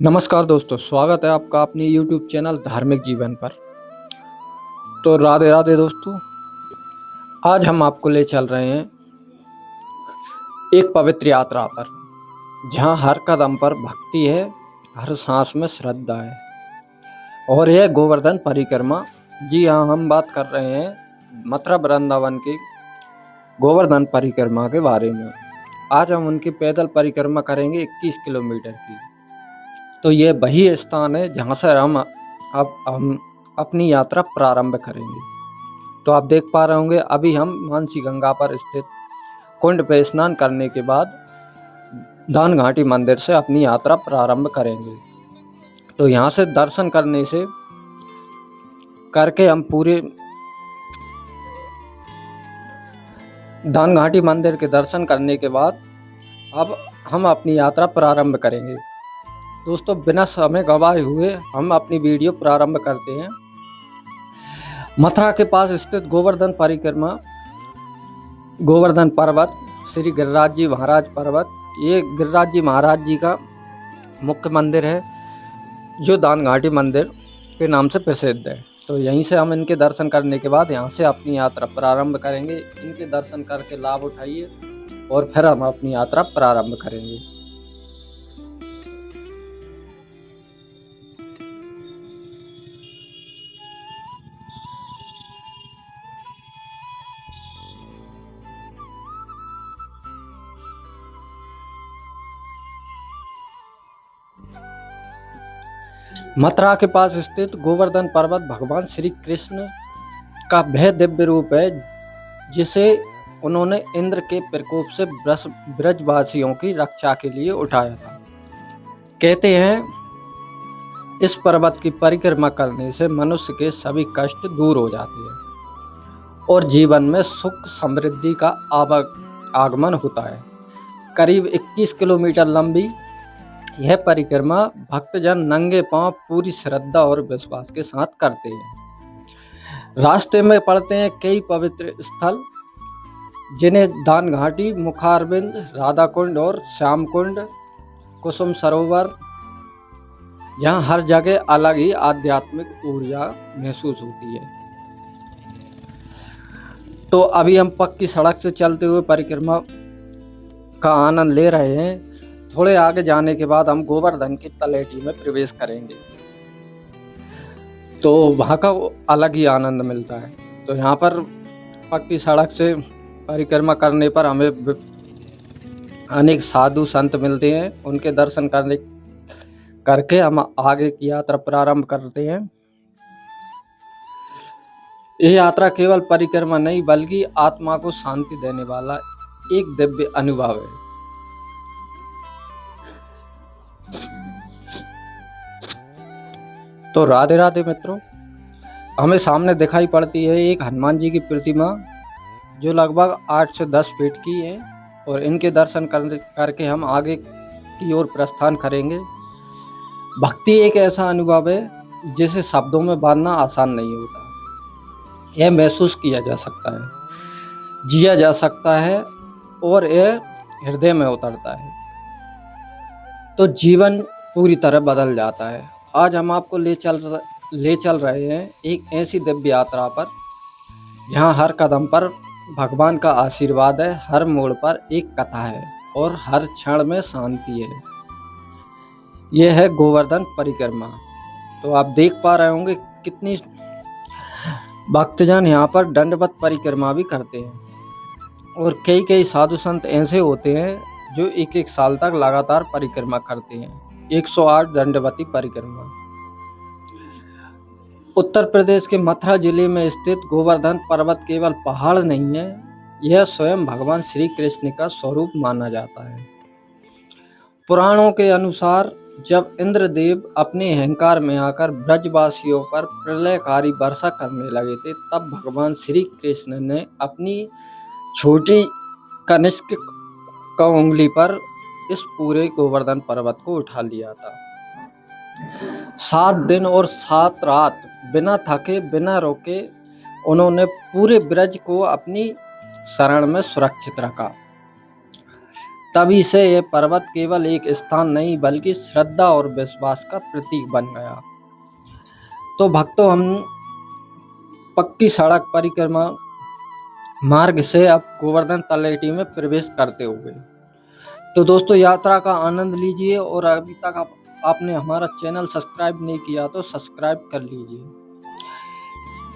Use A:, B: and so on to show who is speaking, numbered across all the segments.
A: नमस्कार दोस्तों, स्वागत है आपका अपने YouTube चैनल धार्मिक जीवन पर। तो राधे राधे दोस्तों। आज हम आपको ले चल रहे हैं एक पवित्र यात्रा पर, जहां हर कदम पर भक्ति है, हर सांस में श्रद्धा है। और यह गोवर्धन परिक्रमा। जी हाँ, हम बात कर रहे हैं मथुरा वृंदावन की गोवर्धन परिक्रमा के बारे में। आज हम उनकी पैदल परिक्रमा करेंगे 21 किलोमीटर की। तो ये वही स्थान है जहाँ से हम अपनी यात्रा प्रारंभ करेंगे। तो आप देख पा रहे होंगे, अभी हम मानसी गंगा पर स्थित कुंड पे स्नान करने के बाद दान घाटी मंदिर से अपनी यात्रा प्रारंभ करेंगे। तो यहाँ से दर्शन करके हम पूरे दान घाटी मंदिर के दर्शन करने के बाद अब हम अपनी यात्रा प्रारंभ करेंगे। दोस्तों, बिना समय गवाए हुए हम अपनी वीडियो प्रारंभ करते हैं। मथुरा के पास स्थित गोवर्धन परिक्रमा, गोवर्धन पर्वत, श्री गिरिराज जी महाराज पर्वत, ये गिरिराज जी महाराज जी का मुख्य मंदिर है, जो दान घाटी मंदिर के नाम से प्रसिद्ध है। तो यहीं से हम इनके दर्शन करने के बाद यहाँ से अपनी यात्रा प्रारंभ करेंगे। इनके दर्शन करके लाभ उठाइए और फिर हम अपनी यात्रा प्रारंभ करेंगे। मथुरा के पास स्थित गोवर्धन पर्वत भगवान श्री कृष्ण का वह दिव्य रूप है जिसे उन्होंने इंद्र के प्रकोप से ब्रजवासियों की रक्षा के लिए उठाया था। कहते हैं इस पर्वत की परिक्रमा करने से मनुष्य के सभी कष्ट दूर हो जाते हैं और जीवन में सुख समृद्धि का आगमन होता है। करीब 21 किलोमीटर लंबी यह परिक्रमा भक्तजन नंगे पांव पूरी श्रद्धा और विश्वास के साथ करते हैं। रास्ते में पड़ते हैं कई पवित्र स्थल, जिन्हें दान घाटी, मुखारबिंद, राधा कुंड और श्याम कुंड, कुसुम सरोवर, जहां हर जगह अलग ही आध्यात्मिक ऊर्जा महसूस होती है। तो अभी हम पक्की सड़क से चलते हुए परिक्रमा का आनंद ले रहे हैं। थोड़े आगे जाने के बाद हम गोवर्धन की तलहटी में प्रवेश करेंगे, तो वहाँ का अलग ही आनंद मिलता है। तो यहाँ पर पक्की सड़क से परिक्रमा करने पर हमें अनेक साधु संत मिलते हैं। उनके दर्शन करके हम आगे की यात्रा प्रारंभ करते हैं। यह यात्रा केवल परिक्रमा नहीं बल्कि आत्मा को शांति देने वाला एक दिव्य अनुभव है। तो राधे राधे मित्रों, हमें सामने दिखाई पड़ती है एक हनुमान जी की प्रतिमा, जो लगभग 8 से 10 फीट की है। और इनके दर्शन करके हम आगे की ओर प्रस्थान करेंगे। भक्ति एक ऐसा अनुभव है जिसे शब्दों में बांधना आसान नहीं होता। यह महसूस किया जा सकता है, जिया जा सकता है और यह हृदय में उतरता है तो जीवन पूरी तरह बदल जाता है। आज हम आपको ले चल रहे हैं एक ऐसी दिव्य यात्रा पर, जहां हर कदम पर भगवान का आशीर्वाद है, हर मोड़ पर एक कथा है और हर क्षण में शांति है। यह है गोवर्धन परिक्रमा। तो आप देख पा रहे होंगे कितनी भक्तजन यहाँ पर दंडवत परिक्रमा भी करते हैं। और कई साधु संत ऐसे होते हैं जो एक साल तक लगातार परिक्रमा करते हैं। 108 दंडवती परिक्रमा। उत्तर प्रदेश के मथुरा जिले में स्थित गोवर्धन पर्वत केवल पहाड़ नहीं है, यह स्वयं भगवान श्री कृष्ण का स्वरूप माना जाता है। पुराणों के अनुसार जब इंद्रदेव अपने अहंकार में आकर ब्रजवासियों पर प्रलयकारी वर्षा करने लगे थे, तब भगवान श्री कृष्ण ने अपनी छोटी कनिष्क का उंगली पर इस पूरे गोवर्धन पर्वत को उठा लिया था। 7 दिन और 7 रात बिना थके बिना रोके उन्होंने पूरे ब्रज को अपनी शरण में सुरक्षित रखा। तभी से यह पर्वत केवल एक स्थान नहीं बल्कि श्रद्धा और विश्वास का प्रतीक बन गया। तो भक्तों, हम पक्की सड़क परिक्रमा मार्ग से अब गोवर्धन तलहटी में प्रवेश करते हुए, तो दोस्तों यात्रा का आनंद लीजिए। और अभी तक आपने हमारा चैनल सब्सक्राइब नहीं किया तो सब्सक्राइब कर लीजिए।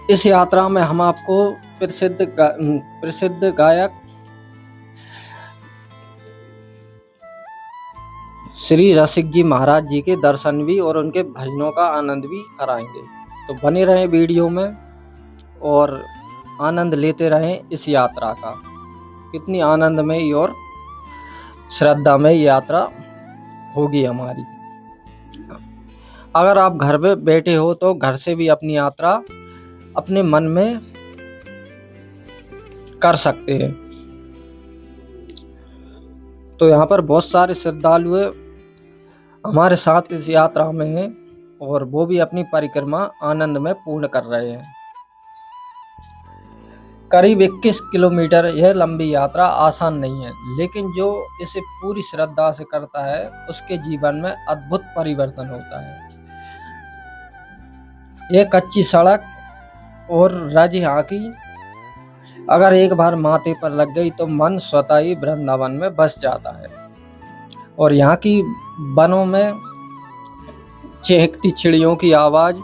A: इस यात्रा में हम आपको प्रसिद्ध गायक श्री रसिक जी महाराज जी के दर्शन भी और उनके भजनों का आनंद भी कराएंगे। तो बने रहें वीडियो में और आनंद लेते रहें इस यात्रा का। कितनी आनंदमय और श्रद्धामय यात्रा होगी हमारी। अगर आप घर में बैठे हो तो घर से भी अपनी यात्रा अपने मन में कर सकते हैं। तो यहाँ पर बहुत सारे श्रद्धालु हमारे साथ इस यात्रा में हैं और वो भी अपनी परिक्रमा आनंद में पूर्ण कर रहे हैं। करीब 21 किलोमीटर यह लंबी यात्रा आसान नहीं है, लेकिन जो इसे पूरी श्रद्धा से करता है उसके जीवन में अद्भुत परिवर्तन होता है। यह कच्ची सड़क और रज यहाँ की अगर एक बार माथे पर लग गई तो मन स्वतः ही वृंदावन में बस जाता है। और यहाँ की वनों में चहकती चिड़ियों की आवाज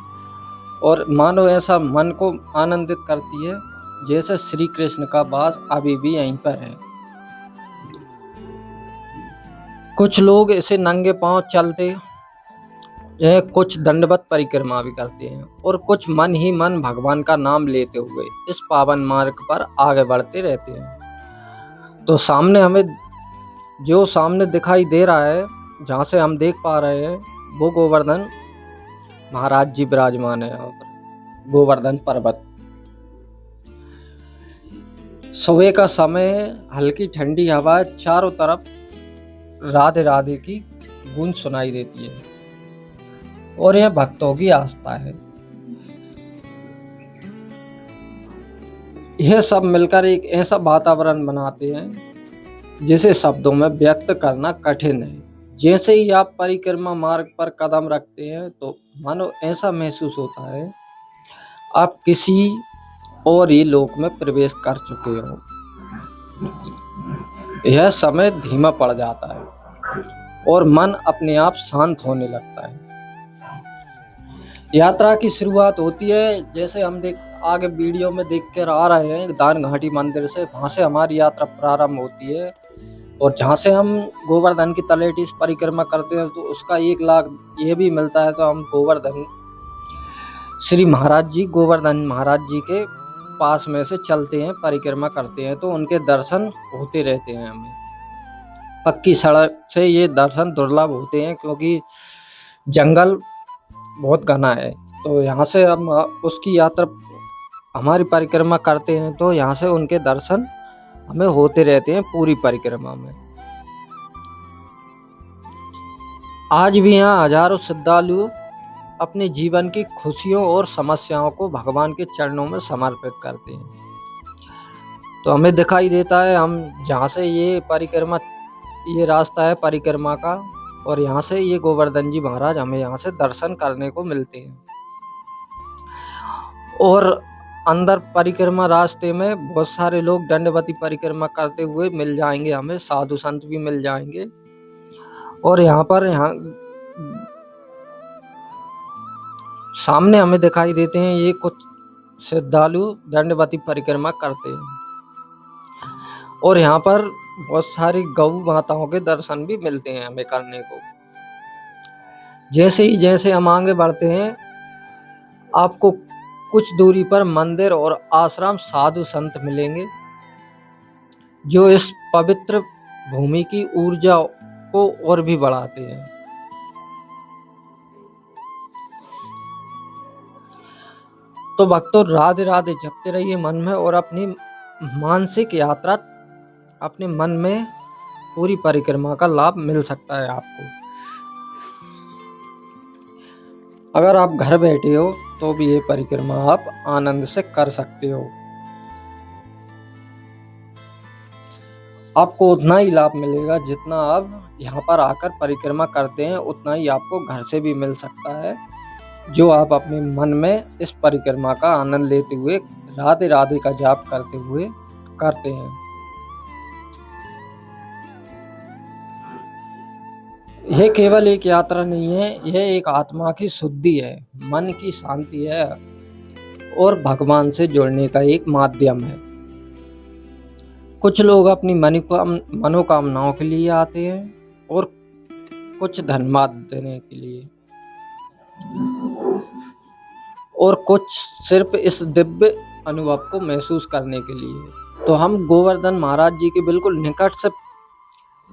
A: और मानो ऐसा मन को आनंदित करती है जैसे श्री कृष्ण का वास अभी भी यहीं पर है। कुछ लोग इसे नंगे पांव चलते हैं, कुछ दंडवत परिक्रमा भी करते हैं और कुछ मन ही मन भगवान का नाम लेते हुए इस पावन मार्ग पर आगे बढ़ते रहते हैं। तो सामने दिखाई दे रहा है, जहाँ से हम देख पा रहे हैं, वो गोवर्धन महाराज जी विराजमान है यहाँ पर गोवर्धन पर्वत। सुबह का समय, हल्की ठंडी हवा, चारों तरफ राधे राधे की गूंज सुनाई देती है और यह भक्तों की आस्था है। यह सब मिलकर एक ऐसा वातावरण बनाते हैं जिसे शब्दों में व्यक्त करना कठिन है। जैसे ही आप परिक्रमा मार्ग पर कदम रखते हैं तो मानो ऐसा महसूस होता है आप किसी और ही लोक में प्रवेश कर चुके हो। यह समय धीमा पड़ जाता है और मन अपने आप शांत होने लगता है। यात्रा की शुरुआत होती है, जैसे हम आगे वीडियो में देख कर आ रहे हैं, दान घाटी मंदिर से। वहां से हमारी यात्रा प्रारंभ होती है और जहाँ से हम गोवर्धन की तलहटी परिक्रमा करते हैं तो उसका 1 लाख ये भी मिलता है। तो हम गोवर्धन महाराज जी के पास में से चलते हैं, परिक्रमा करते हैं, तो उनके दर्शन होते रहते हैं। हमें पक्की सड़क से ये दर्शन दुर्लभ होते हैं क्योंकि जंगल बहुत घना है। तो यहाँ से हम उसकी यात्रा हमारी परिक्रमा करते हैं तो यहाँ से उनके दर्शन हमें होते रहते हैं पूरी परिक्रमा में। आज भी यहाँ हजारों श्रद्धालु अपने जीवन की खुशियों और समस्याओं को भगवान के चरणों में समर्पित करते हैं। तो हमें दिखाई देता है, हम जहाँ से ये रास्ता है परिक्रमा का, और यहाँ से ये गोवर्धन जी महाराज हमें यहाँ से दर्शन करने को मिलते हैं। और अंदर परिक्रमा रास्ते में बहुत सारे लोग दंडवती परिक्रमा करते हुए मिल जाएंगे, हमें साधु संत भी मिल जाएंगे। और यहाँ सामने हमें दिखाई देते हैं ये कुछ श्रद्धालु दंडवती परिक्रमा करते हैं और यहाँ पर बहुत सारी गौ माताओं के दर्शन भी मिलते हैं हमें करने को। जैसे हम आगे बढ़ते हैं, आपको कुछ दूरी पर मंदिर और आश्रम, साधु संत मिलेंगे जो इस पवित्र भूमि की ऊर्जा को और भी बढ़ाते हैं। तो भक्तों, राधे राधे जपते रहिए मन में और अपनी मानसिक यात्रा, अपने मन में पूरी परिक्रमा का लाभ मिल सकता है आपको। अगर आप घर बैठे हो तो भी ये परिक्रमा आप आनंद से कर सकते हो। आपको उतना ही लाभ मिलेगा जितना आप यहाँ पर आकर परिक्रमा करते हैं, उतना ही आपको घर से भी मिल सकता है, जो आप अपने मन में इस परिक्रमा का आनंद लेते हुए राधे राधे का जाप करते हुए करते हैं। यह केवल एक यात्रा नहीं है, यह एक आत्मा की शुद्धि है, मन की शांति है और भगवान से जुड़ने का एक माध्यम है। कुछ लोग अपनी मनोकामनाओं के लिए आते हैं और कुछ धन्यवाद देने के लिए, और कुछ सिर्फ इस दिव्य अनुभव को महसूस करने के लिए। तो हम गोवर्धन महाराज जी के बिल्कुल निकट से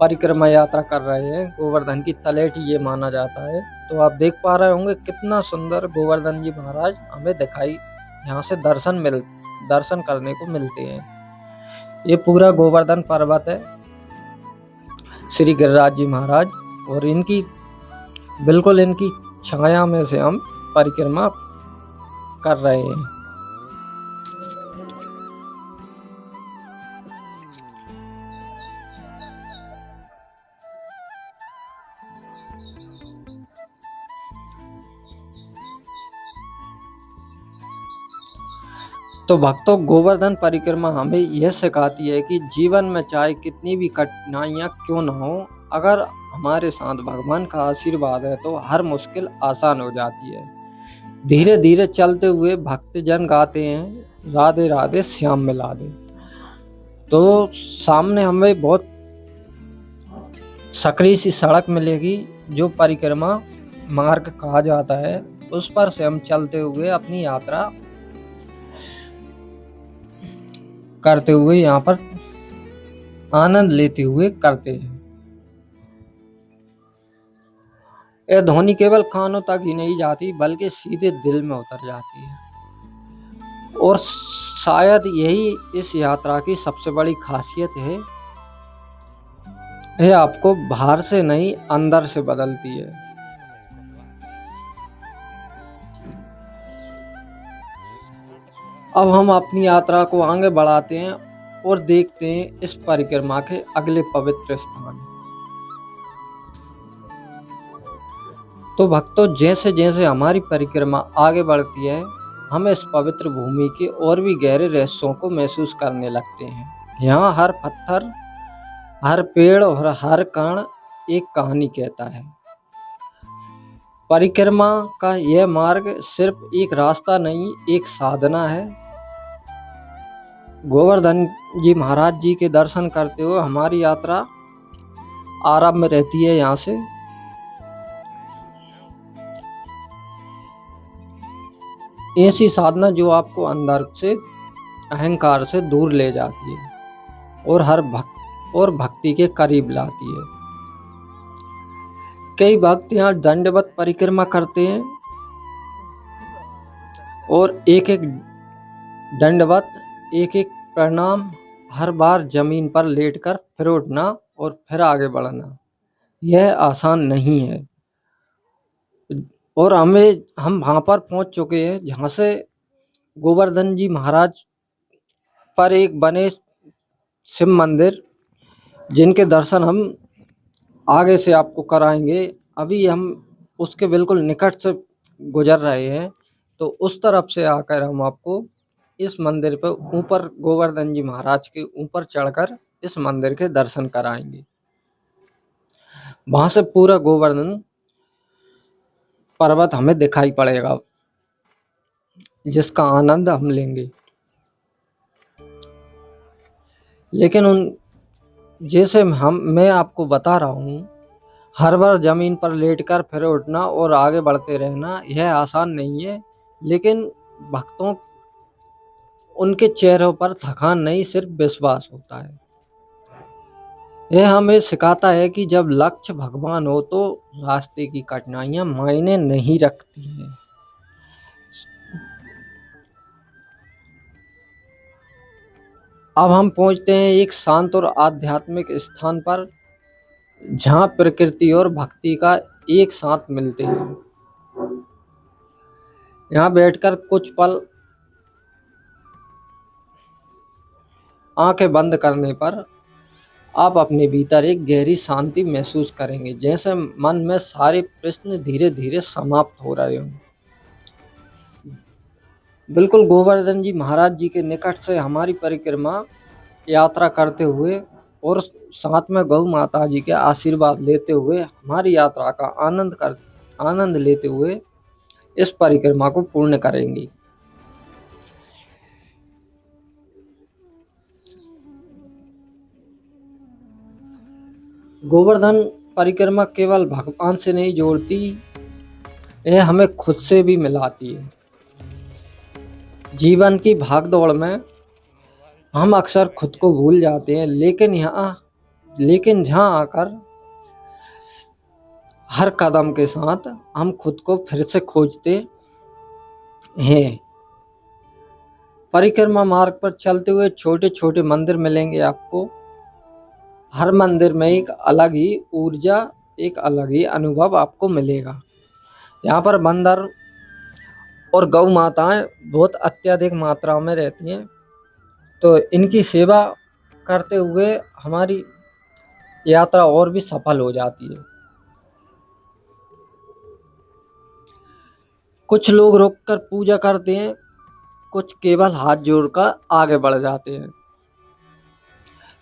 A: परिक्रमा यात्रा कर रहे हैं। गोवर्धन की तलेटी ये माना जाता है। तो आप देख पा रहे होंगे कितना सुंदर गोवर्धन जी महाराज हमें दिखाई यहाँ से दर्शन करने को मिलते हैं। ये पूरा गोवर्धन पर्वत है श्री गिरिराज जी महाराज, और इनकी छाया में से हम परिक्रमा कर रहे हैं। तो भक्तों, गोवर्धन परिक्रमा हमें यह सिखाती है कि जीवन में चाहे कितनी भी कठिनाइयां क्यों न हो, अगर हमारे साथ भगवान का आशीर्वाद है तो हर मुश्किल आसान हो जाती है। धीरे धीरे चलते हुए भक्तजन गाते हैं, राधे राधे श्याम मिला दे। तो सामने हमें बहुत सकरी सी सड़क मिलेगी, जो परिक्रमा मार्ग कहा जाता है। उस पर से हम चलते हुए अपनी यात्रा करते हुए यहाँ पर आनंद लेते हुए करते हैं। यह ध्वनि केवल कानों तक ही नहीं जाती, बल्कि सीधे दिल में उतर जाती है। और शायद यही इस यात्रा की सबसे बड़ी खासियत है, यह आपको बाहर से नहीं अंदर से बदलती है। अब हम अपनी यात्रा को आगे बढ़ाते हैं और देखते हैं इस परिक्रमा के अगले पवित्र स्थान। तो भक्तों, जैसे जैसे हमारी परिक्रमा आगे बढ़ती है, हम इस पवित्र भूमि के और भी गहरे रहस्यों को महसूस करने लगते हैं। यहाँ हर पत्थर, हर पेड़ और हर कण एक कहानी कहता है। परिक्रमा का यह मार्ग सिर्फ एक रास्ता नहीं, एक साधना है। गोवर्धन जी महाराज जी के दर्शन करते हुए हमारी यात्रा आरंभ में रहती है। यहाँ से ऐसी साधना जो आपको अंदर से अहंकार से दूर ले जाती है और भक्ति के करीब लाती है। कई भक्त यहाँ दंडवत परिक्रमा करते हैं और एक एक दंडवत, एक एक प्रणाम, हर बार जमीन पर लेटकर फिर उठना और फिर आगे बढ़ना, यह आसान नहीं है। और हम वहां पर पहुंच चुके हैं जहां से गोवर्धन जी महाराज पर एक बने शिव मंदिर, जिनके दर्शन हम आगे से आपको कराएंगे। अभी हम उसके बिल्कुल निकट से गुजर रहे हैं, तो उस तरफ से आकर हम आपको इस मंदिर पर ऊपर, गोवर्धन जी महाराज के ऊपर चढ़कर इस मंदिर के दर्शन कराएंगे। वहां से पूरा गोवर्धन पर्वत हमें दिखाई पड़ेगा, जिसका आनंद हम लेंगे। लेकिन जैसे मैं आपको बता रहा हूँ, हर बार जमीन पर लेटकर फिर उठना और आगे बढ़ते रहना, यह आसान नहीं है। लेकिन भक्तों, उनके चेहरों पर थकान नहीं, सिर्फ विश्वास होता है। यह हमें सिखाता है कि जब लक्ष्य भगवान हो तो रास्ते की कठिनाइयां मायने नहीं रखती हैं। अब हम पहुंचते हैं एक शांत और आध्यात्मिक स्थान पर, जहां प्रकृति और भक्ति का एक साथ मिलते हैं। यहाँ बैठकर कुछ पल आंखें बंद करने पर आप अपने भीतर एक गहरी शांति महसूस करेंगे, जैसे मन में सारे प्रश्न धीरे धीरे समाप्त हो रहे हों। बिल्कुल गोवर्धन जी महाराज जी के निकट से हमारी परिक्रमा यात्रा करते हुए और साथ में गौ माता जी के आशीर्वाद लेते हुए हमारी यात्रा का आनंद लेते हुए इस परिक्रमा को पूर्ण करेंगी। गोवर्धन परिक्रमा केवल भगवान से नहीं जोड़ती, यह हमें खुद से भी मिलाती है। जीवन की भागदौड़ में हम अक्सर खुद को भूल जाते हैं, लेकिन जहाँ आकर हर कदम के साथ हम खुद को फिर से खोजते हैं। परिक्रमा मार्ग पर चलते हुए छोटे छोटे मंदिर मिलेंगे आपको। हर मंदिर में एक अलग ही ऊर्जा, एक अलग ही अनुभव आपको मिलेगा। यहाँ पर बंदर और गौ माताएं बहुत अत्यधिक मात्रा में रहती हैं, तो इनकी सेवा करते हुए हमारी यात्रा और भी सफल हो जाती है। कुछ लोग रुककर पूजा करते हैं, कुछ केवल हाथ जोड़कर आगे बढ़ जाते हैं,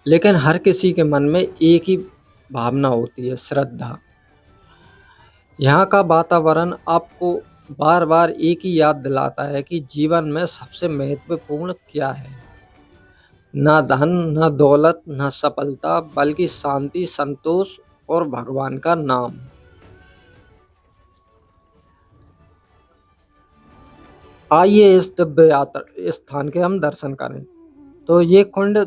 A: लेकिन हर किसी के मन में एक ही भावना होती है, श्रद्धा। यहाँ का वातावरण आपको बार बार एक ही याद दिलाता है कि जीवन में सबसे महत्वपूर्ण क्या है। ना धन, ना दौलत, ना सफलता, बल्कि शांति, संतोष और भगवान का नाम। आइए इस दिव्य यात्रा स्थान के हम दर्शन करें। तो ये कुंड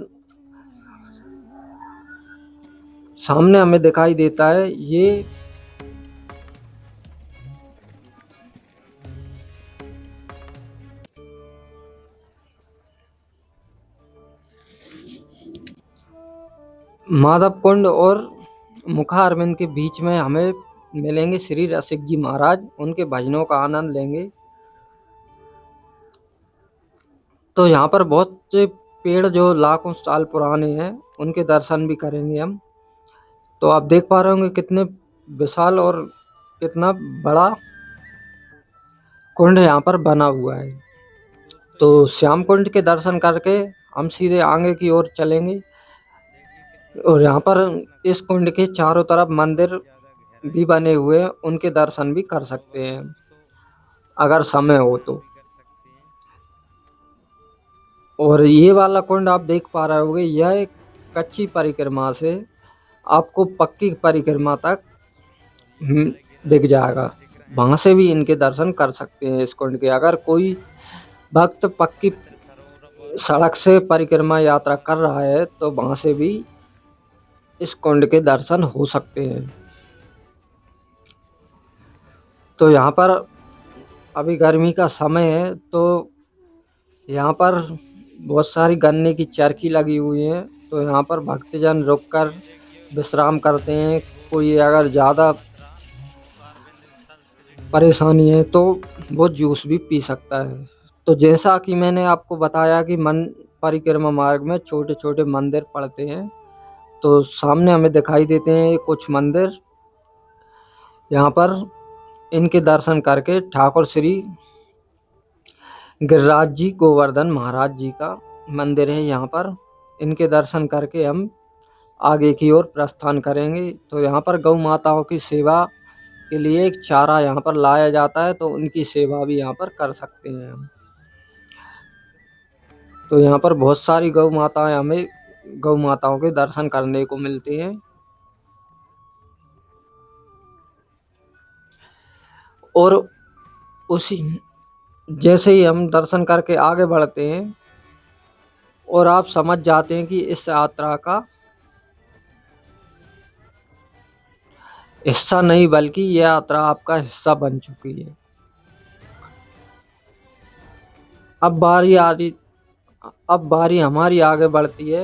A: सामने हमें दिखाई देता है। ये माधव कुंड और मुखा अरविंद के बीच में हमें मिलेंगे श्री रसिक जी महाराज, उनके भजनों का आनंद लेंगे। तो यहाँ पर बहुत से पेड़ जो लाखों साल पुराने हैं, उनके दर्शन भी करेंगे हम। तो आप देख पा रहे होंगे कितने विशाल और कितना बड़ा कुंड यहाँ पर बना हुआ है। तो श्याम कुंड के दर्शन करके हम सीधे आगे की ओर चलेंगे, और यहाँ पर इस कुंड के चारों तरफ मंदिर भी बने हुए हैं, उनके दर्शन भी कर सकते हैं अगर समय हो तो। और ये वाला कुंड आप देख पा रहे होंगे, यह एक कच्ची परिक्रमा से आपको पक्की परिक्रमा तक दिख जाएगा। वहां से भी इनके दर्शन कर सकते हैं इस कुंड के। अगर कोई भक्त पक्की सड़क से परिक्रमा यात्रा कर रहा है तो वहां से भी इस कुंड के दर्शन हो सकते हैं। तो यहाँ पर अभी गर्मी का समय है, तो यहाँ पर बहुत सारी गन्ने की चरखी लगी हुई है। तो यहाँ पर भक्तजन रुककर विश्राम करते हैं। कोई अगर ज़्यादा परेशानी है तो वो जूस भी पी सकता है। तो जैसा कि मैंने आपको बताया कि परिक्रमा मार्ग में छोटे छोटे मंदिर पड़ते हैं, तो सामने हमें दिखाई देते हैं कुछ मंदिर। यहाँ पर इनके दर्शन करके ठाकुर श्री गिरिराज जी गोवर्धन महाराज जी का मंदिर है, यहाँ पर इनके दर्शन करके हम आगे की ओर प्रस्थान करेंगे। तो यहाँ पर गौ माताओं की सेवा के लिए एक चारा यहाँ पर लाया जाता है, तो उनकी सेवा भी यहाँ पर कर सकते हैं हम। तो यहाँ पर बहुत सारी हमें गौ माताओं के दर्शन करने को मिलते हैं। और उसी जैसे ही हम दर्शन करके आगे बढ़ते हैं और आप समझ जाते हैं कि इस यात्रा का हिस्सा नहीं बल्कि यह यात्रा आपका हिस्सा बन चुकी है। अब बारी हमारी आगे बढ़ती है।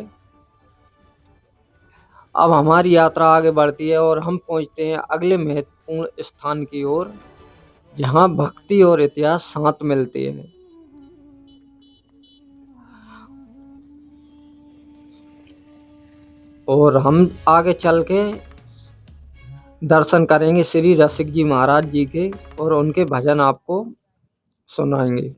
A: अब हमारी यात्रा आगे बढ़ती है और हम पहुंचते हैं अगले महत्वपूर्ण स्थान की ओर, जहां भक्ति और इतिहास साथ मिलते हैं। और हम आगे चल के दर्शन करेंगे श्री रसिक जी महाराज जी के और उनके भजन आपको सुनाएंगे।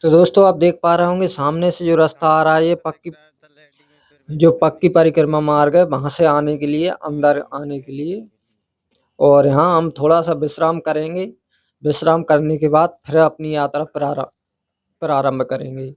A: तो दोस्तों आप देख पा रहे होंगे सामने से जो रास्ता आ रहा है ये पक्की परिक्रमा मार्ग है, वहां से आने के लिए, अंदर आने के लिए। और यहाँ हम थोड़ा सा विश्राम करेंगे। विश्राम करने के बाद फिर अपनी यात्रा प्रारंभ करेंगे।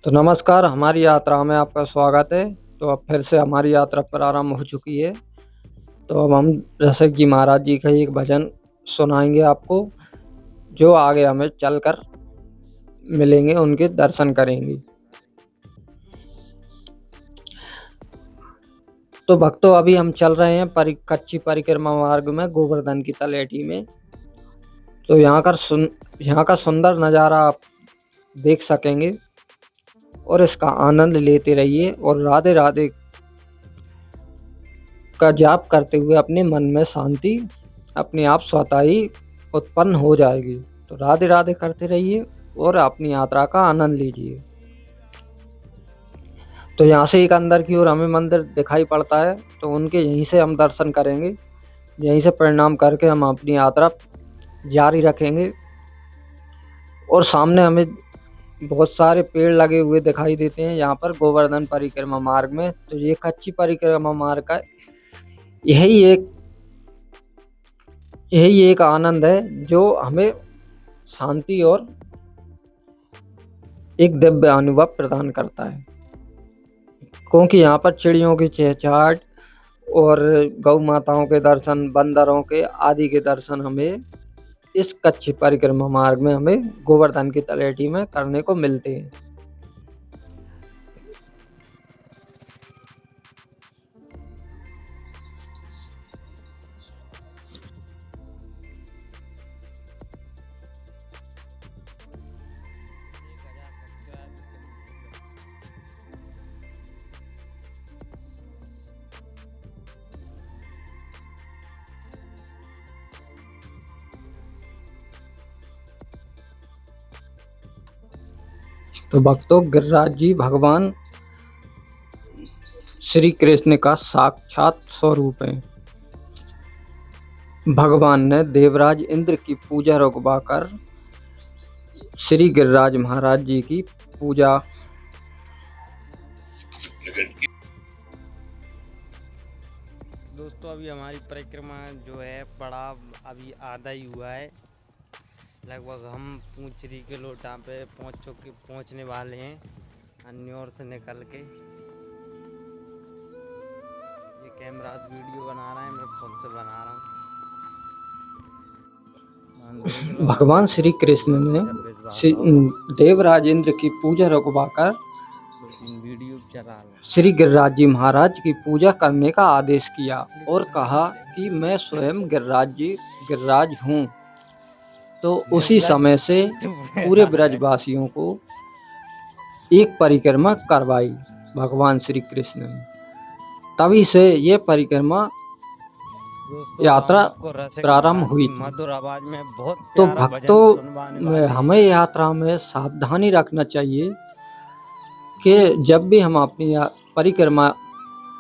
A: तो नमस्कार, हमारी यात्रा में आपका स्वागत है। तो अब फिर से हमारी यात्रा प्रारंभ हो चुकी है। तो अब हम रसिक जी महाराज जी का एक भजन सुनाएंगे आपको, जो आगे हमें चलकर मिलेंगे, उनके दर्शन करेंगे। तो भक्तों अभी हम चल रहे हैं कच्ची परिक्रमा मार्ग में गोवर्धन की तलहटी में। तो यहाँ का सुंदर नज़ारा आप देख सकेंगे और इसका आनंद लेते रहिए और राधे राधे का जाप करते हुए अपने मन में शांति अपने आप स्वतः ही उत्पन्न हो जाएगी। तो राधे राधे करते रहिए और अपनी यात्रा का आनंद लीजिए। तो यहाँ से एक अंदर की ओर हमें मंदिर दिखाई पड़ता है, तो उनके यहीं से हम दर्शन करेंगे। यहीं से प्रणाम करके हम अपनी यात्रा जारी रखेंगे। और सामने हमें बहुत सारे पेड़ लगे हुए दिखाई देते हैं यहाँ पर गोवर्धन परिक्रमा मार्ग में। तो ये कच्ची परिक्रमा मार्ग का यही एक आनंद है जो हमें शांति और एक दिव्य अनुभव प्रदान करता है, क्योंकि यहाँ पर चिड़ियों की चहचहाट और गौ माताओं के दर्शन, बंदरों के आदि के दर्शन हमें इस कच्ची परिक्रमा मार्ग में हमें गोवर्धन की तलहटी में करने को मिलते हैं। तो भक्तों गिरिराज जी भगवान श्री कृष्ण का साक्षात स्वरूप है। भगवान ने देवराज इंद्र की पूजा रुकवाकर श्री गिरिराज महाराज जी की पूजा
B: दोस्तों अभी हमारी परिक्रमा जो है पड़ाव अभी आधा ही हुआ है। लगभग हम पूंचरी के लोटा पे पहुंचने वाले हैं अन्योर से निकल के। ये कैमरा वीडियो बना रहा है, मैं खुद से बना रहा हूँ।
A: भगवान श्री कृष्ण ने देवराज इंद्र की पूजा रुकवाकर श्री गिरिराज जी महाराज की पूजा करने का आदेश किया और कहा कि मैं स्वयं गिरिराज हूँ। तो उसी समय से पूरे ब्रजवासियों को एक परिक्रमा करवाई भगवान श्री कृष्ण ने। तभी से ये परिक्रमा यात्रा प्रारंभ हुई थी।
B: मधुर आवाज में बहुत
A: तो भक्तों हमें यात्रा में सावधानी रखना चाहिए कि जब भी हम अपनी परिक्रमा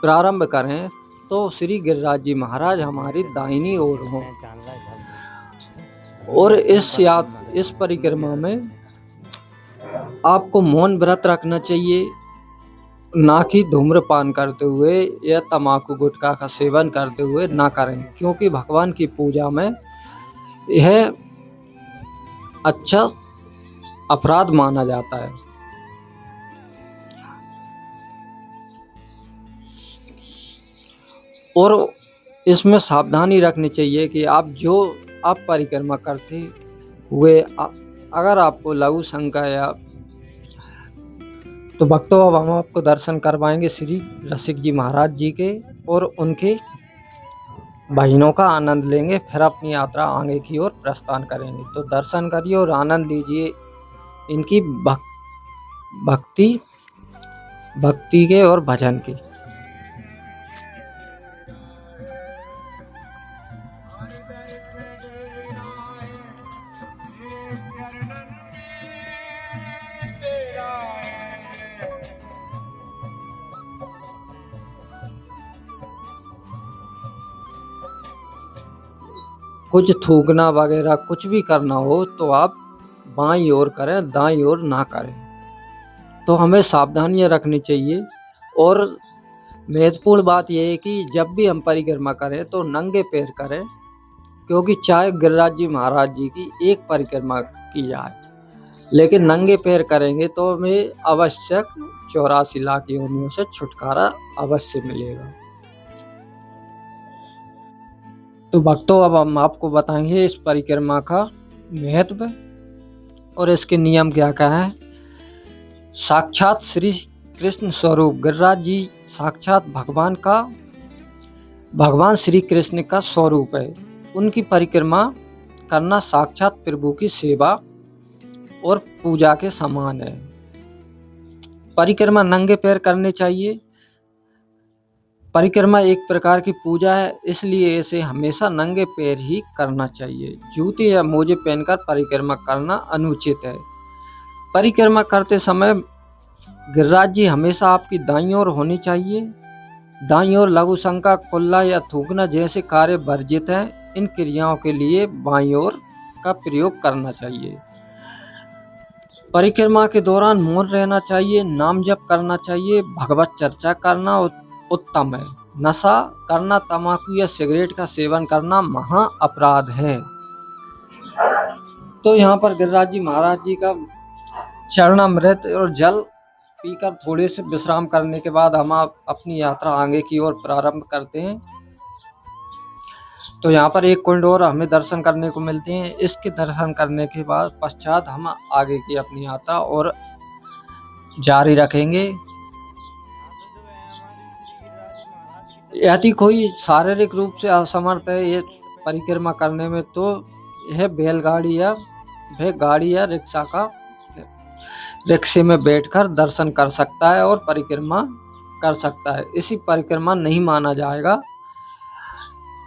A: प्रारंभ करें तो श्री गिरिराज जी महाराज हमारी दाहिनी ओर हों और इस परिक्रमा में आपको मौन व्रत रखना चाहिए, ना कि धूम्रपान करते हुए या तम्बाकू गुटखा का सेवन करते हुए ना करें, क्योंकि भगवान की पूजा में यह अच्छा अपराध माना जाता है। और इसमें सावधानी रखनी चाहिए कि आप परिक्रमा करते हुए अगर आपको लघु शंका या तो भक्तों अब हम आपको दर्शन करवाएंगे श्री रसिक जी महाराज जी के, और उनके भजनों का आनंद लेंगे, फिर अपनी यात्रा आगे की ओर प्रस्थान करेंगे। तो दर्शन करिए और आनंद लीजिए इनकी भक्ति के और भजन के। कुछ थूकना वगैरह कुछ भी करना हो तो आप बाईं ओर करें, दाईं ओर ना करें। तो हमें सावधानियां रखनी चाहिए। और महत्वपूर्ण बात यह है कि जब भी हम परिक्रमा करें तो नंगे पैर करें, क्योंकि चाहे गिरिराज जी महाराज जी की एक परिक्रमा की जाए, लेकिन नंगे पैर करेंगे तो हमें आवश्यक 84 लाख योनियों से छुटकारा अवश्य मिलेगा। तो भक्तों अब हम आपको बताएंगे इस परिक्रमा का महत्व और इसके नियम क्या क्या है। साक्षात श्री कृष्ण स्वरूप गिरिराज जी साक्षात भगवान श्री कृष्ण का स्वरूप है। उनकी परिक्रमा करना साक्षात प्रभु की सेवा और पूजा के समान है। परिक्रमा नंगे पैर करनी चाहिए। परिक्रमा एक प्रकार की पूजा है, इसलिए इसे हमेशा नंगे पैर ही करना चाहिए। जूते या मोजे पहनकर परिक्रमा करना अनुचित है। परिक्रमा करते समय गिरिराज जी हमेशा आपकी दाईं ओर होनी चाहिए। दाईं ओर लघु शंका, कुल्ला या थूकना जैसे कार्य वर्जित हैं। इन क्रियाओं के लिए बाईं ओर का प्रयोग करना चाहिए। परिक्रमा के दौरान मौन रहना चाहिए, नाम जप करना चाहिए, भगवत चर्चा करना उत्तम है। नशा करना, तम्बाकू या सिगरेट का सेवन करना महा अपराध है। तो यहाँ पर गिरिराज जी महाराज जी का चरणामृत और जल पीकर थोड़े से विश्राम करने के बाद हम अपनी यात्रा आगे की ओर प्रारंभ करते हैं। तो यहाँ पर एक कुंड और हमें दर्शन करने को मिलते हैं। इसके दर्शन करने के बाद पश्चात हम आगे की अपनी यात्रा और जारी रखेंगे। यदि कोई शारीरिक रूप से असमर्थ है ये परिक्रमा करने में, तो यह बैलगाड़ी या रिक्शे में बैठकर दर्शन कर सकता है और परिक्रमा कर सकता है। इसी परिक्रमा नहीं माना जाएगा।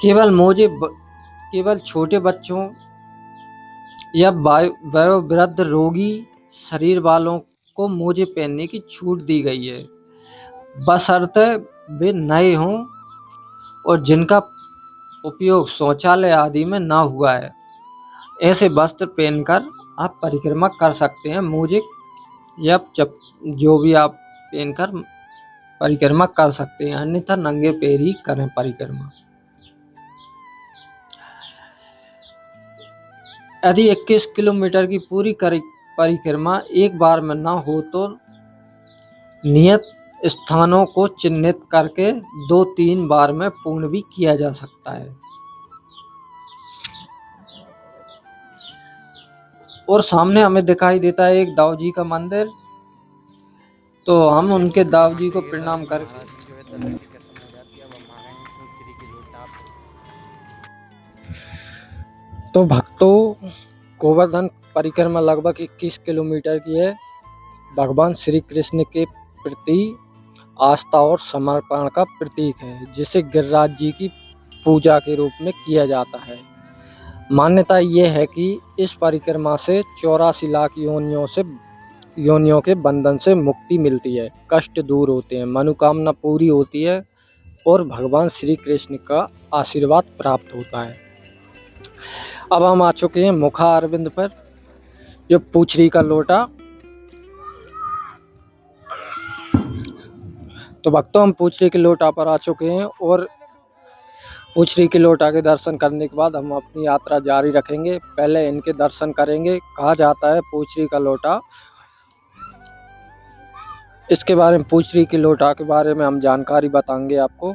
A: केवल छोटे बच्चों या वयोवृद्ध रोगी शरीर वालों को मोजे पहनने की छूट दी गई है, बशर्ते वे नए हों और जिनका उपयोग शौचालय आदि में ना हुआ है। ऐसे वस्त्र पहनकर आप परिक्रमा कर सकते हैं। मोजे या जो भी आप पहनकर परिक्रमा कर सकते हैं, अन्यथा नंगे पैर ही करें परिक्रमा। यदि 21 किलोमीटर की पूरी परिक्रमा एक बार में ना हो तो नियत स्थानों को चिन्हित करके 2-3 बार में पूर्ण भी किया जा सकता है। और सामने हमें दिखाई देता है एक दाऊ जी का मंदिर, तो हम उनके दाऊ जी को प्रणाम करके तो भक्तों, गोवर्धन परिक्रमा लगभग 21 किलोमीटर की है। भगवान श्री कृष्ण के प्रति आस्था और समर्पण का प्रतीक है, जिसे गिरिराज जी की पूजा के रूप में किया जाता है। मान्यता यह है कि इस परिक्रमा से 84 लाख योनियों के बंधन से मुक्ति मिलती है, कष्ट दूर होते हैं, मनोकामना पूरी होती है और भगवान श्री कृष्ण का आशीर्वाद प्राप्त होता है। अब हम आ चुके हैं मुखा अरविंद पर, जो पूछरी का लोटा। तो भक्तों, हम पूछरी के लोटा पर आ चुके हैं और पूछरी के लोटा के दर्शन करने के बाद हम अपनी यात्रा जारी रखेंगे। पहले इनके दर्शन करेंगे। कहा जाता है पूछरी का लोटा, इसके बारे में, पूछरी के लोटा के बारे में हम जानकारी बताएंगे आपको।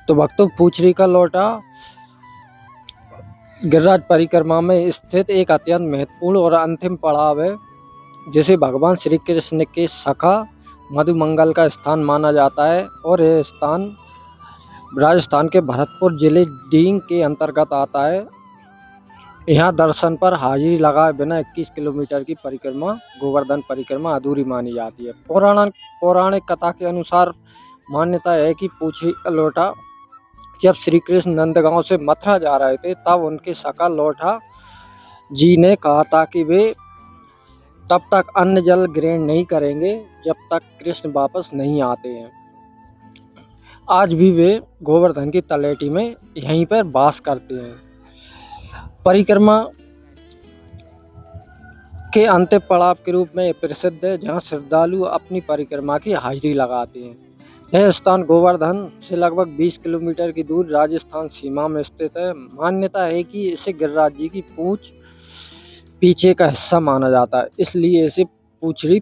A: तो भक्तों, पूछरी का लोटा गिरिराज परिक्रमा में स्थित एक अत्यंत महत्वपूर्ण और अंतिम पड़ाव है, जिसे भगवान श्री कृष्ण के सखा मधुमंगल का स्थान माना जाता है। और यह स्थान राजस्थान के भरतपुर जिले डींग के अंतर्गत आता है। यहाँ दर्शन पर हाजिरी लगाए बिना 21 किलोमीटर की परिक्रमा, गोवर्धन परिक्रमा अधूरी मानी जाती है। पौराणिक कथा के अनुसार मान्यता है कि पूछरी का लोटा जब श्री कृष्ण नंदगांव से मथुरा जा रहे थे, तब उनके सखा लोटा जी ने कहा था कि वे तब तक अन्न जल ग्रहण नहीं करेंगे जब तक कृष्ण वापस नहीं आते हैं। आज भी वे गोवर्धन की तलहटी में यहीं पर वास करते हैं। परिक्रमा के अंतिम पड़ाव के रूप में प्रसिद्ध है, जहां श्रद्धालु अपनी परिक्रमा की हाजिरी लगाते हैं। यह स्थान गोवर्धन से लगभग 20 किलोमीटर की दूर राजस्थान सीमा में स्थित है। मान्यता है कि इसे गिरिराज जी की पूंछ पीछे का हिस्सा माना जाता है, इसलिए इसे पूछरी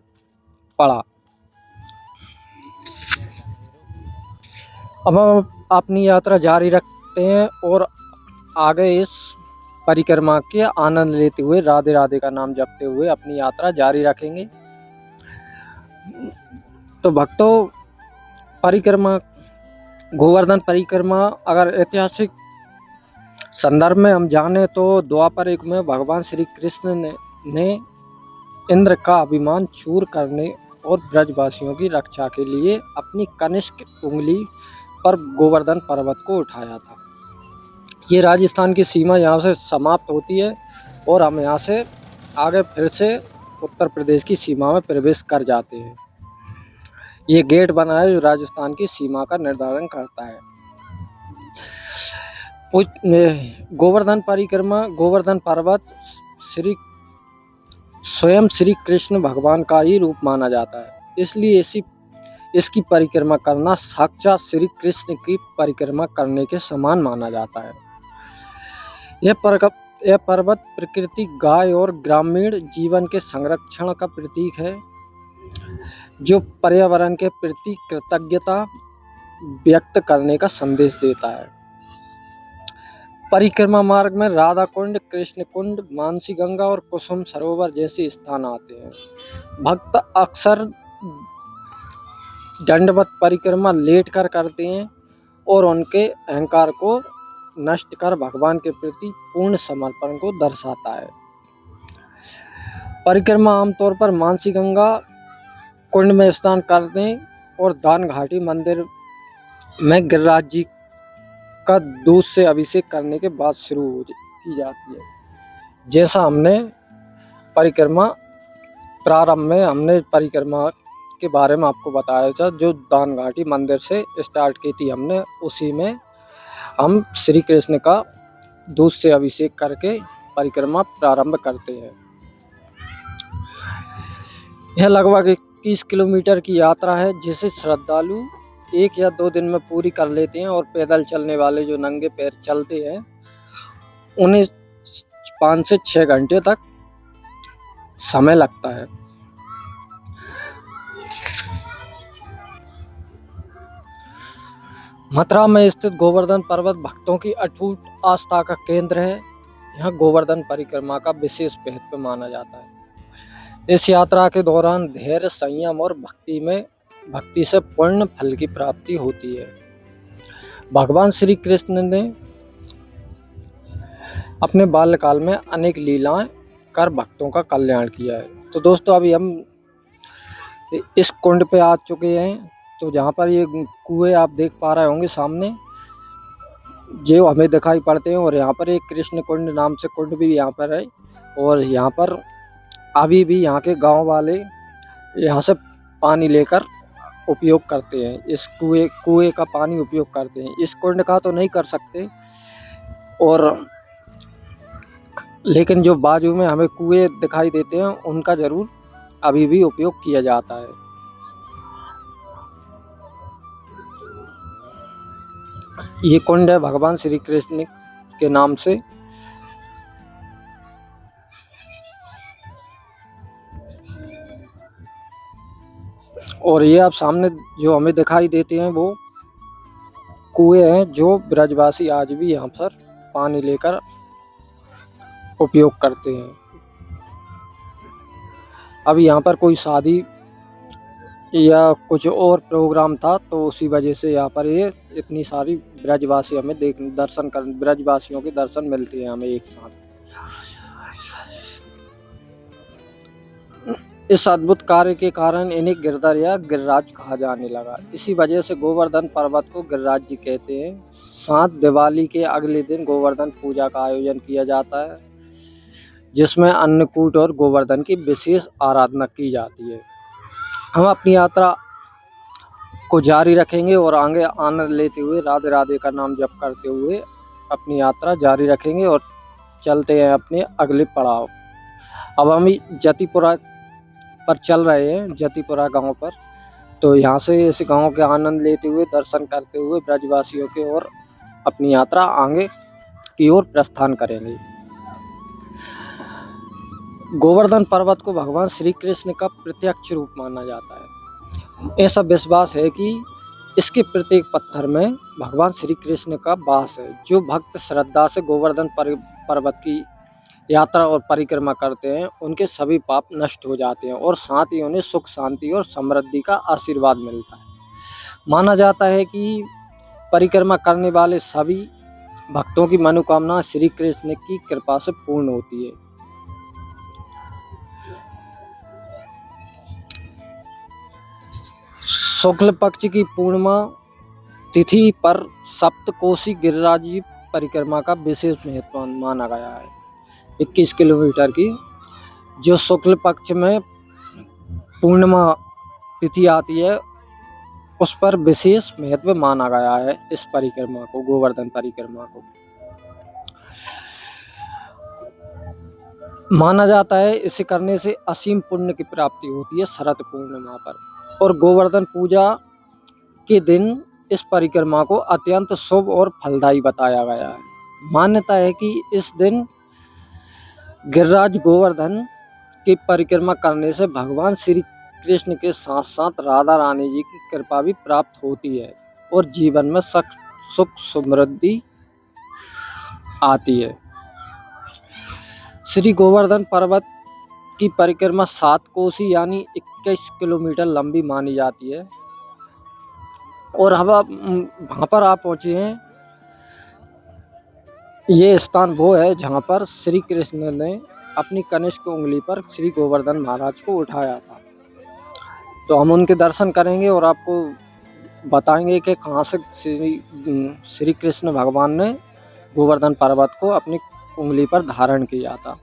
A: पड़ा। अब हम अपनी यात्रा जारी रखते हैं और आगे इस परिक्रमा के आनंद लेते हुए, राधे राधे का नाम जपते हुए अपनी यात्रा जारी रखेंगे। तो भक्तों, परिक्रमा, गोवर्धन परिक्रमा अगर ऐतिहासिक संदर्भ में हम जाने तो द्वापर युग में भगवान श्री कृष्ण ने इंद्र का अभिमान चूर करने और ब्रजवासियों की रक्षा के लिए अपनी कनिष्ठ उंगली पर गोवर्धन पर्वत को उठाया था। ये राजस्थान की सीमा यहाँ से समाप्त होती है और हम यहाँ से आगे फिर से उत्तर प्रदेश की सीमा में प्रवेश कर जाते हैं। ये गेट बना है जो राजस्थान की सीमा का निर्धारण करता है। गोवर्धन परिक्रमा, गोवर्धन पर्वत स्वयं श्री कृष्ण भगवान का ही रूप माना जाता है, इसलिए इसकी परिक्रमा करना साक्षात श्री कृष्ण की परिक्रमा करने के समान माना जाता है। यह पर्वत प्रकृति, गाय और ग्रामीण जीवन के संरक्षण का प्रतीक है, जो पर्यावरण के प्रति कृतज्ञता व्यक्त करने का संदेश देता है। परिक्रमा मार्ग में राधा कुंड, कृष्ण कुंड, मानसी गंगा और कुसुम सरोवर जैसे स्थान आते हैं। भक्त अक्सर दंडवत परिक्रमा लेटकर करते हैं और उनके अहंकार को नष्ट कर भगवान के प्रति पूर्ण समर्पण को दर्शाता है। परिक्रमा आमतौर पर मानसी गंगा कुंड में स्नान करने और दान घाटी मंदिर में गिरिराज जी का दूध से अभिषेक करने के बाद शुरू की जाती है। जैसा हमने परिक्रमा प्रारंभ में हमने परिक्रमा के बारे में आपको बताया था, जो दान घाटी मंदिर से स्टार्ट की थी हमने, उसी में हम श्री कृष्ण का दूध से अभिषेक करके परिक्रमा प्रारंभ करते हैं। यह लगभग 21 किलोमीटर की यात्रा है, जिसे श्रद्धालु 1 या 2 दिन में पूरी कर लेते हैं और पैदल चलने वाले जो नंगे पैर चलते हैं उन्हें 5 से 6 घंटे तक समय लगता है। मथुरा में स्थित गोवर्धन पर्वत भक्तों की अटूट आस्था का केंद्र है। यहाँ गोवर्धन परिक्रमा का विशेष महत्व माना जाता है। इस यात्रा के दौरान धैर्य, संयम और भक्ति से पूर्ण फल की प्राप्ति होती है। भगवान श्री कृष्ण ने अपने बाल्यकाल में अनेक लीलाएं कर भक्तों का कल्याण किया है। तो दोस्तों, अभी हम इस कुंड पे आ चुके हैं। तो जहाँ पर ये कुएं आप देख पा रहे होंगे सामने, जो हमें दिखाई पड़ते हैं, और यहाँ पर एक कृष्ण कुंड नाम से कुंड भी यहाँ पर है। और यहाँ पर अभी भी यहाँ के गांव वाले यहाँ से पानी लेकर उपयोग करते हैं। इस कुएं का पानी उपयोग करते हैं। इस कुंड का तो नहीं कर सकते, और लेकिन जो बाजू में हमें कुएं दिखाई देते हैं उनका जरूर अभी भी उपयोग किया जाता है। ये कुंड है भगवान श्री कृष्ण के नाम से। और ये आप सामने जो हमें दिखाई देते हैं वो कुएं हैं जो ब्रजवासी आज भी यहाँ पर पानी लेकर उपयोग करते हैं। अब यहाँ पर कोई शादी या कुछ और प्रोग्राम था तो उसी वजह से यहाँ पर ये इतनी सारी ब्रजवासी हमें ब्रजवासियों के दर्शन मिलते हैं हमें एक साथ। इस अद्भुत कार्य के कारण इन्हें गिरधर या गिरिराज कहा जाने लगा। इसी वजह से गोवर्धन पर्वत को गिरिराज जी कहते हैं। साथ दिवाली के अगले दिन गोवर्धन पूजा का आयोजन किया जाता है, जिसमें अन्नकूट और गोवर्धन की विशेष आराधना की जाती है। हम अपनी यात्रा को जारी रखेंगे और आगे आनंद लेते हुए राधे राधे का नाम जप करते हुए अपनी यात्रा जारी रखेंगे और चलते हैं अपने अगले पड़ाव। अब हम जतिपुरा पर चल रहे हैं, जतिपुरा गांव पर। तो यहाँ से इस गांव के आनंद लेते हुए दर्शन करते हुए ब्रजवासियों के और अपनी यात्रा आगे की ओर प्रस्थान करेंगे। गोवर्धन पर्वत को भगवान श्री कृष्ण का प्रत्यक्ष रूप माना जाता है। ऐसा विश्वास है कि इसके प्रत्येक पत्थर में भगवान श्री कृष्ण का वास है। जो भक्त श्रद्धा से गोवर्धन पर्वत की यात्रा और परिक्रमा करते हैं उनके सभी पाप नष्ट हो जाते हैं और साथ ही उन्हें सुख शांति और समृद्धि का आशीर्वाद मिलता है। माना जाता है कि परिक्रमा करने वाले सभी भक्तों की मनोकामना श्री कृष्ण की कृपा से पूर्ण होती है। शुक्ल पक्ष की पूर्णिमा तिथि पर सप्तकोशी गिरिराज जी परिक्रमा का विशेष महत्व माना गया है। 21 किलोमीटर की जो शुक्ल पक्ष में पूर्णिमा तिथि आती है उस पर विशेष महत्व माना गया है इस परिक्रमा को, गोवर्धन परिक्रमा को। माना जाता है इसे करने से असीम पुण्य की प्राप्ति होती है शरद पूर्णिमा पर। और गोवर्धन पूजा के दिन इस परिक्रमा को अत्यंत शुभ और फलदायी बताया गया है। मान्यता है कि इस दिन गिरिराज गोवर्धन की परिक्रमा करने से भगवान श्री कृष्ण के साथ साथ राधा रानी जी की कृपा भी प्राप्त होती है और जीवन में सुख समृद्धि आती है। श्री गोवर्धन पर्वत की परिक्रमा 7 कोसी यानी 21 किलोमीटर लंबी मानी जाती है। और हम वहाँ पर आप पहुँचे हैं, ये स्थान वो है जहाँ पर श्री कृष्ण ने अपनी कनिष्ठ उंगली पर श्री गोवर्धन महाराज को उठाया था। तो हम उनके दर्शन करेंगे और आपको बताएंगे कि कहाँ से श्री कृष्ण भगवान ने गोवर्धन पर्वत को अपनी उंगली पर धारण किया था।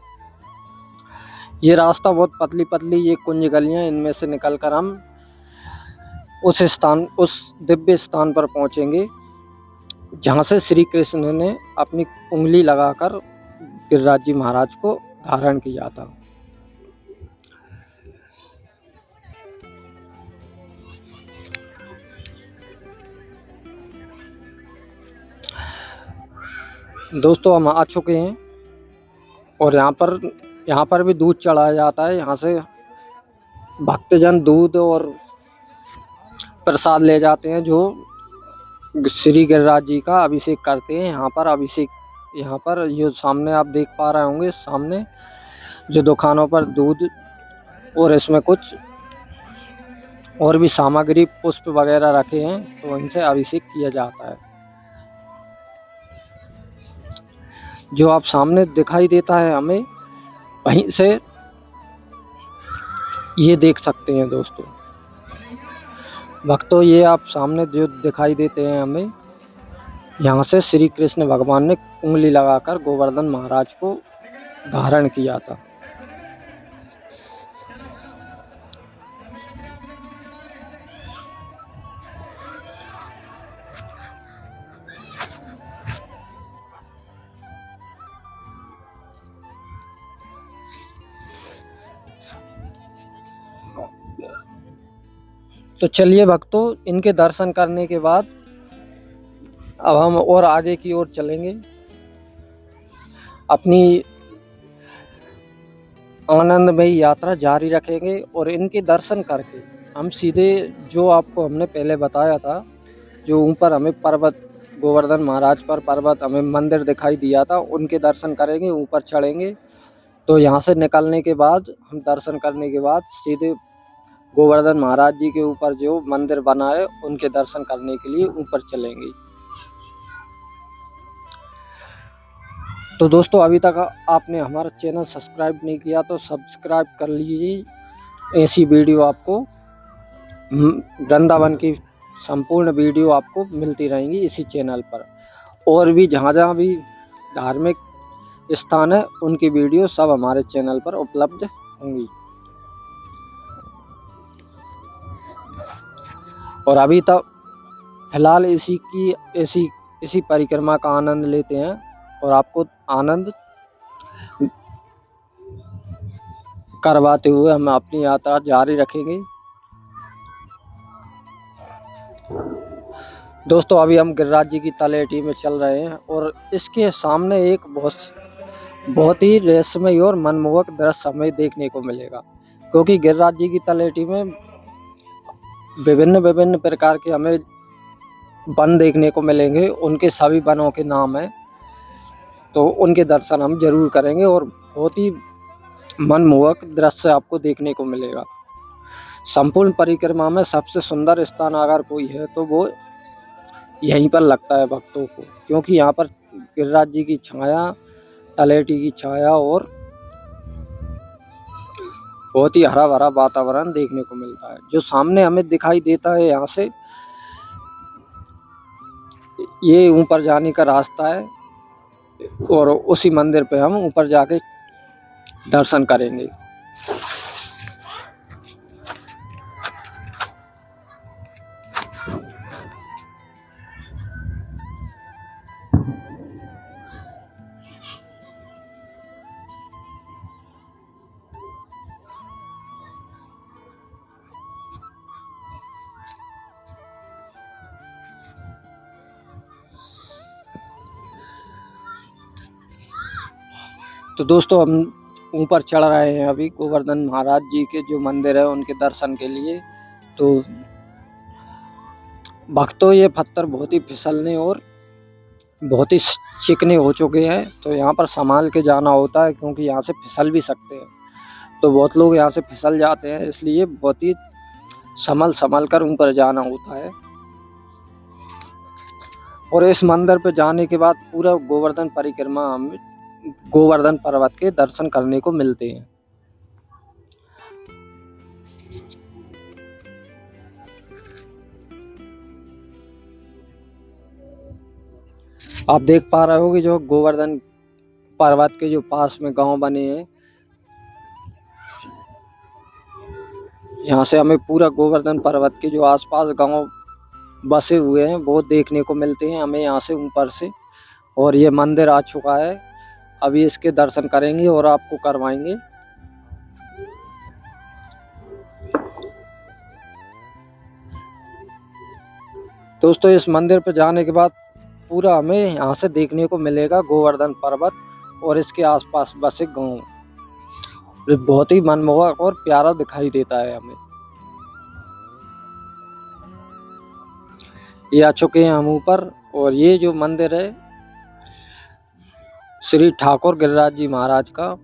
A: ये रास्ता बहुत पतली पतली ये कुंज गलियां, इनमें से निकलकर हम उस दिव्य स्थान पर पहुंचेंगे जहां से श्री कृष्ण ने अपनी उंगली लगाकर गिरिराज जी महाराज को धारण किया था। दोस्तों हम आ चुके हैं और यहाँ पर भी दूध चढ़ाया जाता है। यहाँ से भक्तजन दूध और प्रसाद ले जाते हैं जो श्री गिरिराज जी का अभिषेक करते हैं। यहाँ पर जो सामने आप देख पा रहे होंगे, सामने जो दुकानों पर दूध और इसमें कुछ और भी सामग्री पुष्प वगैरह रखे हैं तो इनसे अभिषेक किया जाता है। जो आप सामने दिखाई देता है हमें, वहीं से ये देख सकते हैं दोस्तों भक्तों, ये आप सामने जो दिखाई देते हैं हमें, यहाँ से श्री कृष्ण भगवान ने उंगली लगाकर गोवर्धन महाराज को धारण किया था। तो चलिए भक्तों, इनके दर्शन करने के बाद अब हम और आगे की ओर चलेंगे, अपनी आनंदमयी यात्रा जारी रखेंगे और इनके दर्शन करके हम सीधे, जो आपको हमने पहले बताया था, जो ऊपर हमें पर्वत, गोवर्धन महाराज पर पर्वत हमें मंदिर दिखाई दिया था, उनके दर्शन करेंगे, ऊपर चढ़ेंगे। तो यहाँ से निकलने के बाद, हम दर्शन करने के बाद सीधे गोवर्धन महाराज जी के ऊपर जो मंदिर बना है उनके दर्शन करने के लिए ऊपर चलेंगे। तो दोस्तों, अभी तक आपने हमारा चैनल सब्सक्राइब नहीं किया तो सब्सक्राइब कर लीजिए। ऐसी वीडियो आपको, वृंदावन की संपूर्ण वीडियो आपको मिलती रहेंगी इसी चैनल पर। और भी जहाँ जहाँ भी धार्मिक स्थान है उनकी वीडियो सब हमारे चैनल पर उपलब्ध होंगी। और अभी तक फिलहाल इसी परिक्रमा का आनंद लेते हैं और आपको आनंद करवाते हुए हम अपनी यात्रा जारी रखेंगे। दोस्तों, अभी हम गिरिराज जी की तलहटी में चल रहे हैं और इसके सामने एक बहुत ही रहस्यमय और मनमोहक दृश्य हमें देखने को मिलेगा, क्योंकि गिरिराज जी की तलहटी में विभिन्न प्रकार के हमें वन देखने को मिलेंगे। उनके सभी वनों के नाम हैं, तो उनके दर्शन हम जरूर करेंगे और बहुत ही मनमोहक दृश्य आपको देखने को मिलेगा। संपूर्ण परिक्रमा में सबसे सुंदर स्थान अगर कोई है तो वो यहीं पर लगता है भक्तों को, क्योंकि यहाँ पर गिरिराज जी की छाया, तलहटी की छाया और बहुत ही हरा भरा वातावरण देखने को मिलता है। जो सामने हमें दिखाई देता है, यहाँ से ये ऊपर जाने का रास्ता है और उसी मंदिर पे हम ऊपर जाके दर्शन करेंगे। तो दोस्तों, हम ऊपर चढ़ रहे हैं अभी गोवर्धन महाराज जी के जो मंदिर है उनके दर्शन के लिए। तो भक्तों, ये पत्थर बहुत ही फिसलने और बहुत ही चिकने हो चुके हैं, तो यहाँ पर संभाल के जाना होता है, क्योंकि यहाँ से फिसल भी सकते हैं। तो बहुत लोग यहाँ से फिसल जाते हैं, इसलिए बहुत ही संभल कर ऊपर जाना होता है। और इस मंदिर पे जाने के बाद पूरा गोवर्धन परिक्रमा हम गोवर्धन पर्वत के दर्शन करने को मिलते हैं। आप देख पा रहे हो कि जो गोवर्धन पर्वत के जो पास में गांव बने हैं, यहाँ से हमें पूरा गोवर्धन पर्वत के जो आसपास गांव बसे हुए हैं वो देखने को मिलते हैं हमें यहाँ से ऊपर से। और ये मंदिर आ चुका है, अभी इसके दर्शन करेंगे और आपको करवाएंगे। दोस्तों, इस मंदिर पर जाने के बाद पूरा हमें यहाँ से देखने को मिलेगा गोवर्धन पर्वत और इसके आसपास बसे गांव। बहुत ही मनमोहक और प्यारा दिखाई देता है हमें। ये आ चुके हैं हम ऊपर, और ये जो मंदिर है श्री ठाकुर गिरिराज जी महाराज का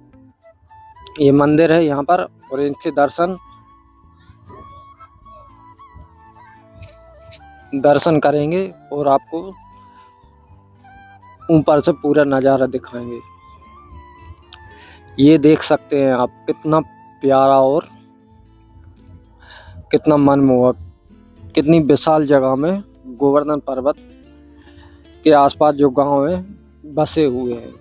A: ये मंदिर है यहाँ पर, और इनके दर्शन करेंगे और आपको ऊपर से पूरा नज़ारा दिखाएंगे। ये देख सकते हैं आप, कितना प्यारा और कितना मनमोहक, कितनी विशाल जगह में गोवर्धन पर्वत के आसपास जो गांव हैं बसे हुए हैं।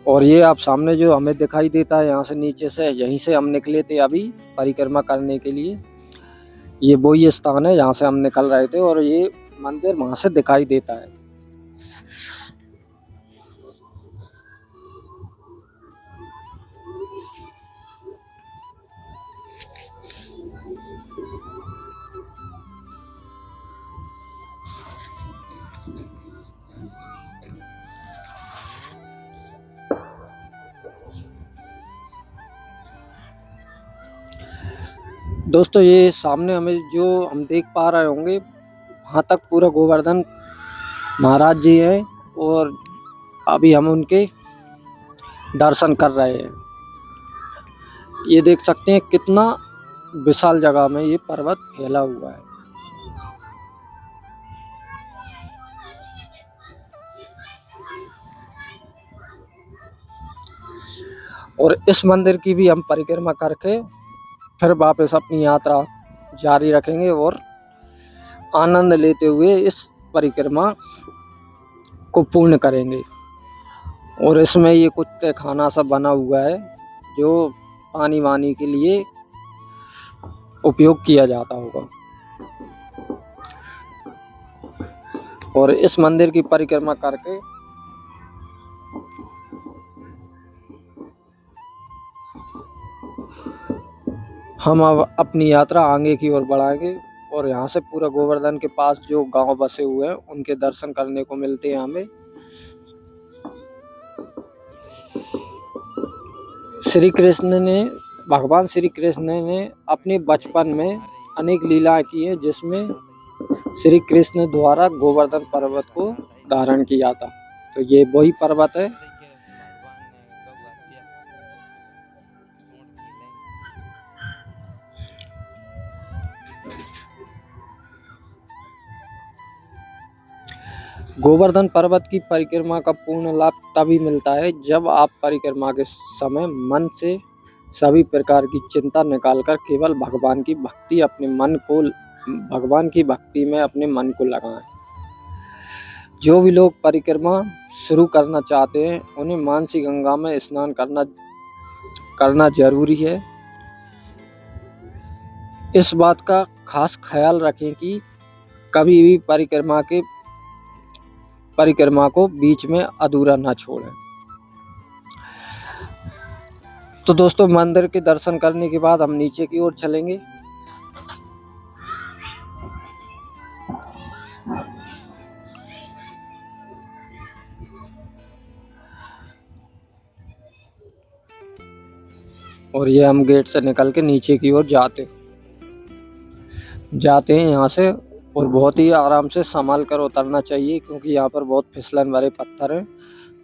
A: और ये आप सामने जो हमें दिखाई देता है यहाँ से नीचे से, यहीं से हम निकले थे अभी परिक्रमा करने के लिए। ये वही स्थान है जहाँ से हम निकल रहे थे और ये मंदिर वहाँ से दिखाई देता है। दोस्तों ये सामने हमें जो हम देख पा रहे होंगे, वहाँ तक पूरा गोवर्धन महाराज जी हैं और अभी हम उनके दर्शन कर रहे हैं। ये देख सकते हैं कितना विशाल जगह में ये पर्वत फैला हुआ है। और इस मंदिर की भी हम परिक्रमा करके फिर वापस अपनी यात्रा जारी रखेंगे और आनंद लेते हुए इस परिक्रमा को पूर्ण करेंगे। और इसमें ये कुछ तहखाना सा बना हुआ है जो पानी वानी के लिए उपयोग किया जाता होगा। और इस मंदिर की परिक्रमा करके हम अब अपनी यात्रा आगे की ओर बढ़ाएंगे और यहाँ से पूरा गोवर्धन के पास जो गांव बसे हुए हैं उनके दर्शन करने को मिलते हैं हमें। भगवान श्री कृष्ण ने अपने बचपन में अनेक लीलाएं की हैं, जिसमें श्री कृष्ण द्वारा गोवर्धन पर्वत को धारण किया था। तो ये वही पर्वत है। गोवर्धन पर्वत की परिक्रमा का पूर्ण लाभ तभी मिलता है जब आप परिक्रमा के समय मन से सभी प्रकार की चिंता निकालकर केवल भगवान की भक्ति में अपने मन को लगाएं। जो भी लोग परिक्रमा शुरू करना चाहते हैं उन्हें मानसी गंगा में स्नान करना जरूरी है। इस बात का खास ख्याल रखें कि कभी भी परिक्रमा को बीच में अधूरा ना छोड़ें। तो दोस्तों मंदिर के दर्शन करने के बाद हम नीचे की ओर चलेंगे। और ये हम गेट से निकल के नीचे की ओर जाते हैं यहाँ से। और बहुत ही आराम से संभाल कर उतरना चाहिए क्योंकि यहाँ पर बहुत फिसलन भरे पत्थर हैं।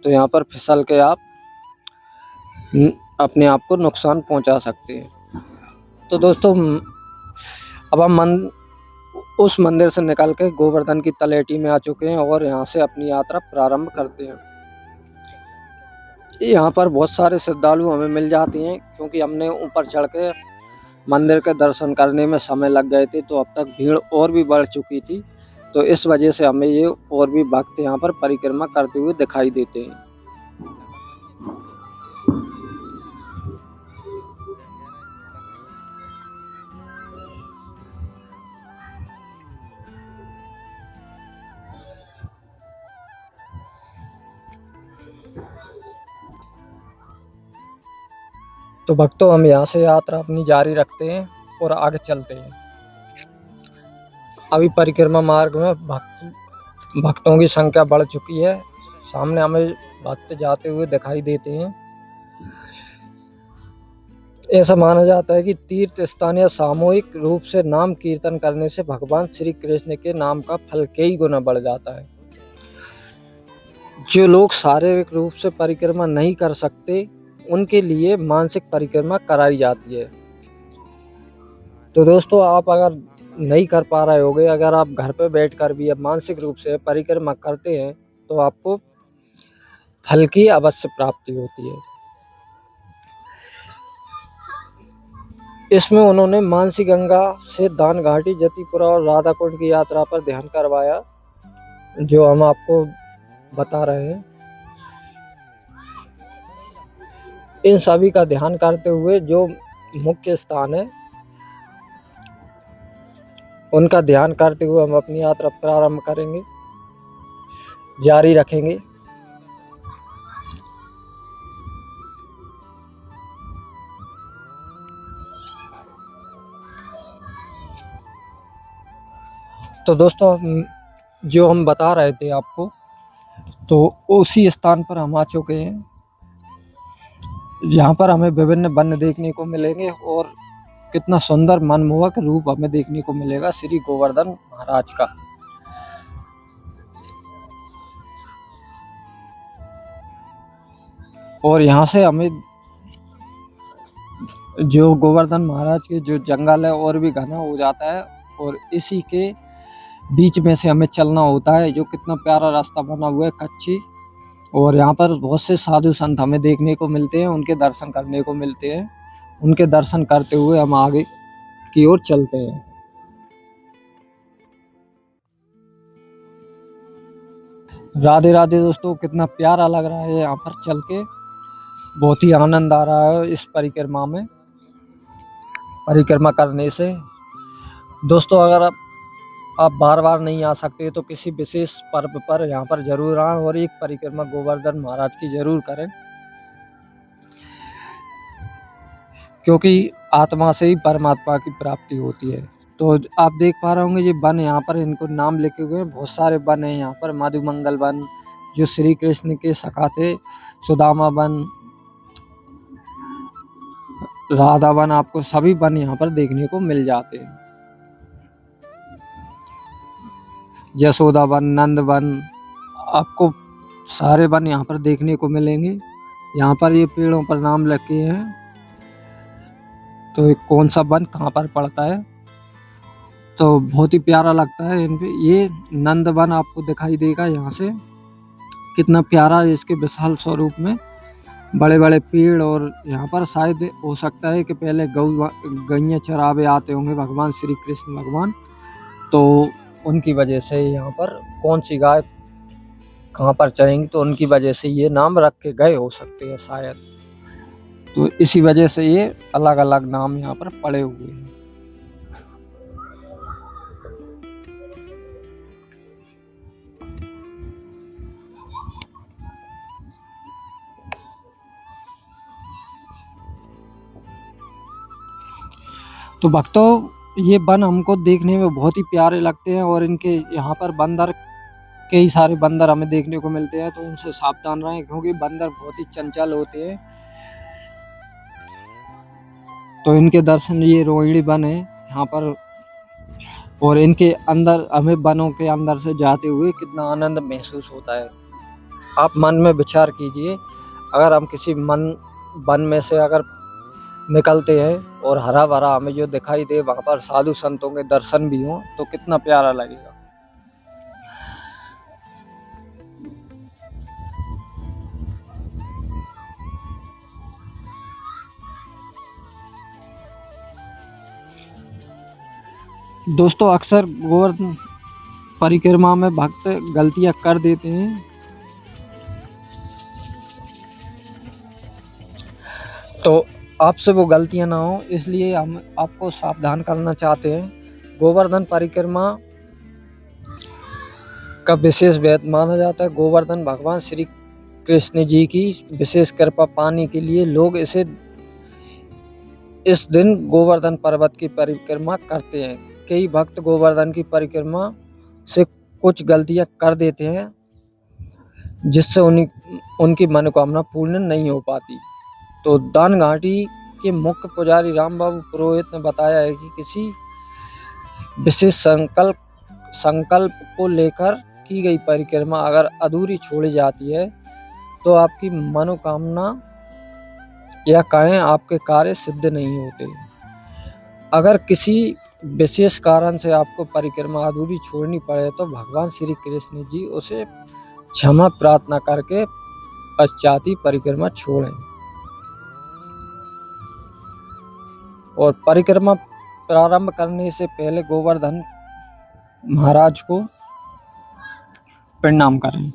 A: तो यहाँ पर फिसल के आप अपने आप को नुकसान पहुँचा सकते हैं। तो दोस्तों अब हम उस मंदिर से निकल के गोवर्धन की तलहटी में आ चुके हैं और यहाँ से अपनी यात्रा प्रारंभ करते हैं। यहाँ पर बहुत सारे श्रद्धालु हमें मिल जाते हैं क्योंकि हमने ऊपर चढ़ के मंदिर के दर्शन करने में समय लग गए थे, तो अब तक भीड़ और भी बढ़ चुकी थी। तो इस वजह से हमें ये और भी भक्त यहाँ पर परिक्रमा करते हुए दिखाई देते हैं। तो भक्तों हम यहाँ से यात्रा अपनी जारी रखते हैं और आगे चलते हैं। अभी परिक्रमा मार्ग में भक्तों की संख्या बढ़ चुकी है। सामने हमें भक्त जाते हुए दिखाई देते हैं। ऐसा माना जाता है कि तीर्थ स्थान या सामूहिक रूप से नाम कीर्तन करने से भगवान श्री कृष्ण के नाम का फल कई गुना बढ़ जाता है। जो लोग शारीरिक रूप से परिक्रमा नहीं कर सकते उनके लिए मानसिक परिक्रमा कराई जाती है। तो दोस्तों आप अगर नहीं कर पा रहे होगे, अगर आप घर पे बैठकर भी मानसिक रूप से परिक्रमा करते हैं तो आपको फल की अवश्य प्राप्ति होती है। इसमें उन्होंने मानसी गंगा से दान घाटी, जतिपुरा और राधा कुंड की यात्रा पर ध्यान करवाया, जो हम आपको बता रहे हैं। इन सभी का ध्यान करते हुए जो मुख्य स्थान है उनका ध्यान करते हुए हम अपनी यात्रा प्रारंभ करेंगे, जारी रखेंगे। तो दोस्तों जो हम बता रहे थे आपको, तो उसी स्थान पर हम आ चुके हैं जहाँ पर हमें विभिन्न वन देखने को मिलेंगे और कितना सुंदर मनमोहक रूप हमें देखने को मिलेगा श्री गोवर्धन महाराज का। और यहाँ से हमें जो गोवर्धन महाराज के जो जंगल है और भी घना हो जाता है, और इसी के बीच में से हमें चलना होता है। जो कितना प्यारा रास्ता बना हुआ है कच्ची, और यहाँ पर बहुत से साधु संत हमें देखने को मिलते हैं, उनके दर्शन करने को मिलते हैं। उनके दर्शन करते हुए हम आगे की ओर चलते हैं। राधे राधे दोस्तों, कितना प्यारा लग रहा है यहाँ पर चल के, बहुत ही आनंद आ रहा है इस परिक्रमा में, परिक्रमा करने से। दोस्तों अगर आप बार बार नहीं आ सकते तो किसी विशेष पर्व पर यहाँ पर जरूर आएं और एक परिक्रमा गोवर्धन महाराज की जरूर करें, क्योंकि आत्मा से ही परमात्मा की प्राप्ति होती है। तो आप देख पा रहे होंगे ये वन, यहाँ पर इनको नाम लिखे हुए हैं, बहुत सारे वन हैं यहाँ पर। मधुमंगल वन जो श्री कृष्ण के सखा थे, सुदामा वन, राधा वन, आपको सभी वन यहाँ पर देखने को मिल जाते हैं। यशोदा वन, नंद वन, आपको सारे वन यहाँ पर देखने को मिलेंगे। यहाँ पर ये पेड़ों पर नाम लिखे हैं, तो ये कौन सा वन कहाँ पर पड़ता है, तो बहुत ही प्यारा लगता है इन पे। ये नंद वन आपको दिखाई देगा यहाँ से, कितना प्यारा है इसके विशाल स्वरूप में, बड़े बड़े पेड़। और यहाँ पर शायद हो सकता है कि पहले गैया चरावे आते होंगे भगवान श्री कृष्ण भगवान, तो उनकी वजह से यहाँ पर कौन सी गाय कहाँ पर चरेंगी, तो उनकी वजह से ये नाम रख के गए हो सकते हैं शायद। तो इसी वजह से ये अलग अलग नाम यहाँ पर पड़े हुए हैं। तो भक्तों ये वन हमको देखने में बहुत ही प्यारे लगते हैं, और इनके यहाँ पर बंदर, कई सारे बंदर हमें देखने को मिलते हैं, तो इनसे सावधान रहें, क्योंकि बंदर बहुत ही चंचल होते हैं। तो इनके दर्शन, ये रोहिणी वन है यहाँ पर, और इनके अंदर हमें वनों के अंदर से जाते हुए कितना आनंद महसूस होता है। आप मन में विचार कीजिए, अगर हम किसी वन में से अगर निकलते हैं और हरा भरा हमें जो दिखाई दे, वहाँ पर साधु संतों के दर्शन भी हों, तो कितना प्यारा लगेगा। दोस्तों अक्सर गोवर्धन परिक्रमा में भक्त गलतियां कर देते हैं, तो आपसे वो गलतियां ना हो, इसलिए हम आपको सावधान करना चाहते हैं। गोवर्धन परिक्रमा का विशेष वेद माना जाता है। गोवर्धन भगवान श्री कृष्ण जी की विशेष कृपा पाने के लिए लोग इस दिन गोवर्धन पर्वत की परिक्रमा करते हैं। कई भक्त गोवर्धन की परिक्रमा से कुछ गलतियां कर देते हैं, जिससे उनकी मनोकामना पूर्ण नहीं हो पाती। तो दान घाटी के मुख्य पुजारी राम बाबू पुरोहित ने बताया है कि किसी विशेष संकल्प को लेकर की गई परिक्रमा अगर अधूरी छोड़ी जाती है, तो आपकी मनोकामना या कहें आपके कार्य सिद्ध नहीं होते। अगर किसी विशेष कारण से आपको परिक्रमा अधूरी छोड़नी पड़े, तो भगवान श्री कृष्ण जी उसे क्षमा प्रार्थना करके पश्चात ही परिक्रमा छोड़ें। और परिक्रमा प्रारंभ करने से पहले गोवर्धन महाराज को प्रणाम करें।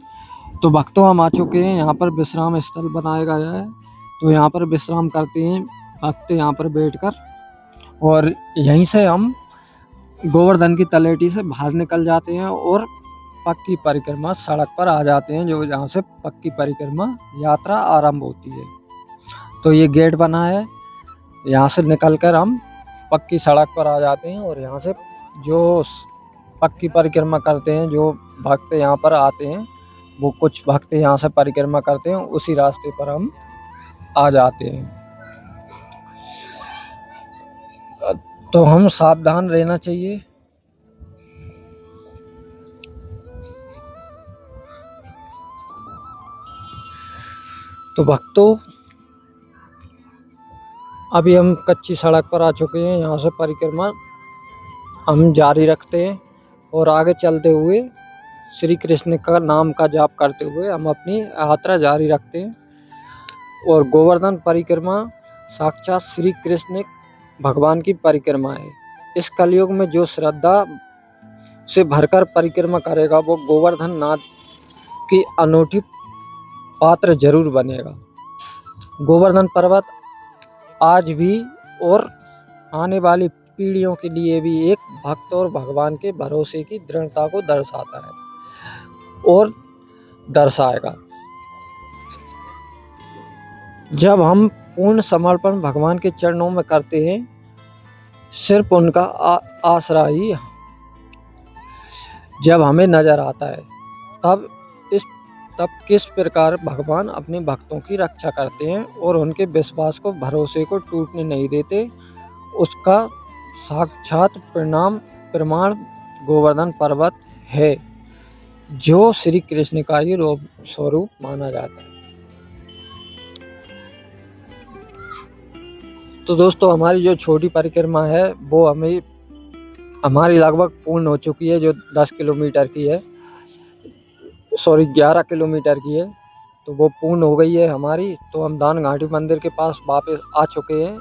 A: तो भक्तों हम आ चुके हैं, यहाँ पर विश्राम स्थल बनाया गया है, तो यहाँ पर विश्राम करते हैं भक्त यहाँ पर बैठकर, और यहीं से हम गोवर्धन की तलेटी से बाहर निकल जाते हैं और पक्की परिक्रमा सड़क पर आ जाते हैं, जो जहाँ से पक्की परिक्रमा यात्रा आरंभ होती है। तो ये गेट बना है, यहाँ से निकलकर हम पक्की सड़क पर आ जाते हैं, और यहाँ से जो पक्की परिक्रमा करते हैं, जो भक्त यहाँ पर आते हैं, वो कुछ भक्त यहाँ से परिक्रमा करते हैं, उसी रास्ते पर हम आ जाते हैं। तो हम सावधान रहना चाहिए। तो भक्तों, अभी हम कच्ची सड़क पर आ चुके हैं। यहाँ से परिक्रमा हम जारी रखते हैं और आगे चलते हुए श्री कृष्ण का नाम का जाप करते हुए हम अपनी यात्रा जारी रखते हैं। और गोवर्धन परिक्रमा साक्षात श्री कृष्ण भगवान की परिक्रमा है। इस कलयुग में जो श्रद्धा से भरकर परिक्रमा करेगा वो गोवर्धन नाथ की अनूठी पात्र जरूर बनेगा। गोवर्धन पर्वत आज भी और आने वाली पीढ़ियों के लिए भी एक भक्त और भगवान के भरोसे की दृढ़ता को दर्शाता है और दर्शाएगा। जब हम पूर्ण समर्पण भगवान के चरणों में करते हैं, सिर्फ उनका आसरा ही जब हमें नजर आता है, तब किस प्रकार भगवान अपने भक्तों की रक्षा करते हैं और उनके विश्वास को भरोसे को टूटने नहीं देते, उसका साक्षात प्रमाण गोवर्धन पर्वत है, जो श्री कृष्ण का ही रूप स्वरूप माना जाता है। तो दोस्तों, हमारी जो छोटी परिक्रमा है वो हमारी लगभग पूर्ण हो चुकी है, जो 10 किलोमीटर की है, 11 किलोमीटर की है। तो वो पूर्ण हो गई है हमारी। तो हम दान घाटी मंदिर के पास वापस आ चुके हैं।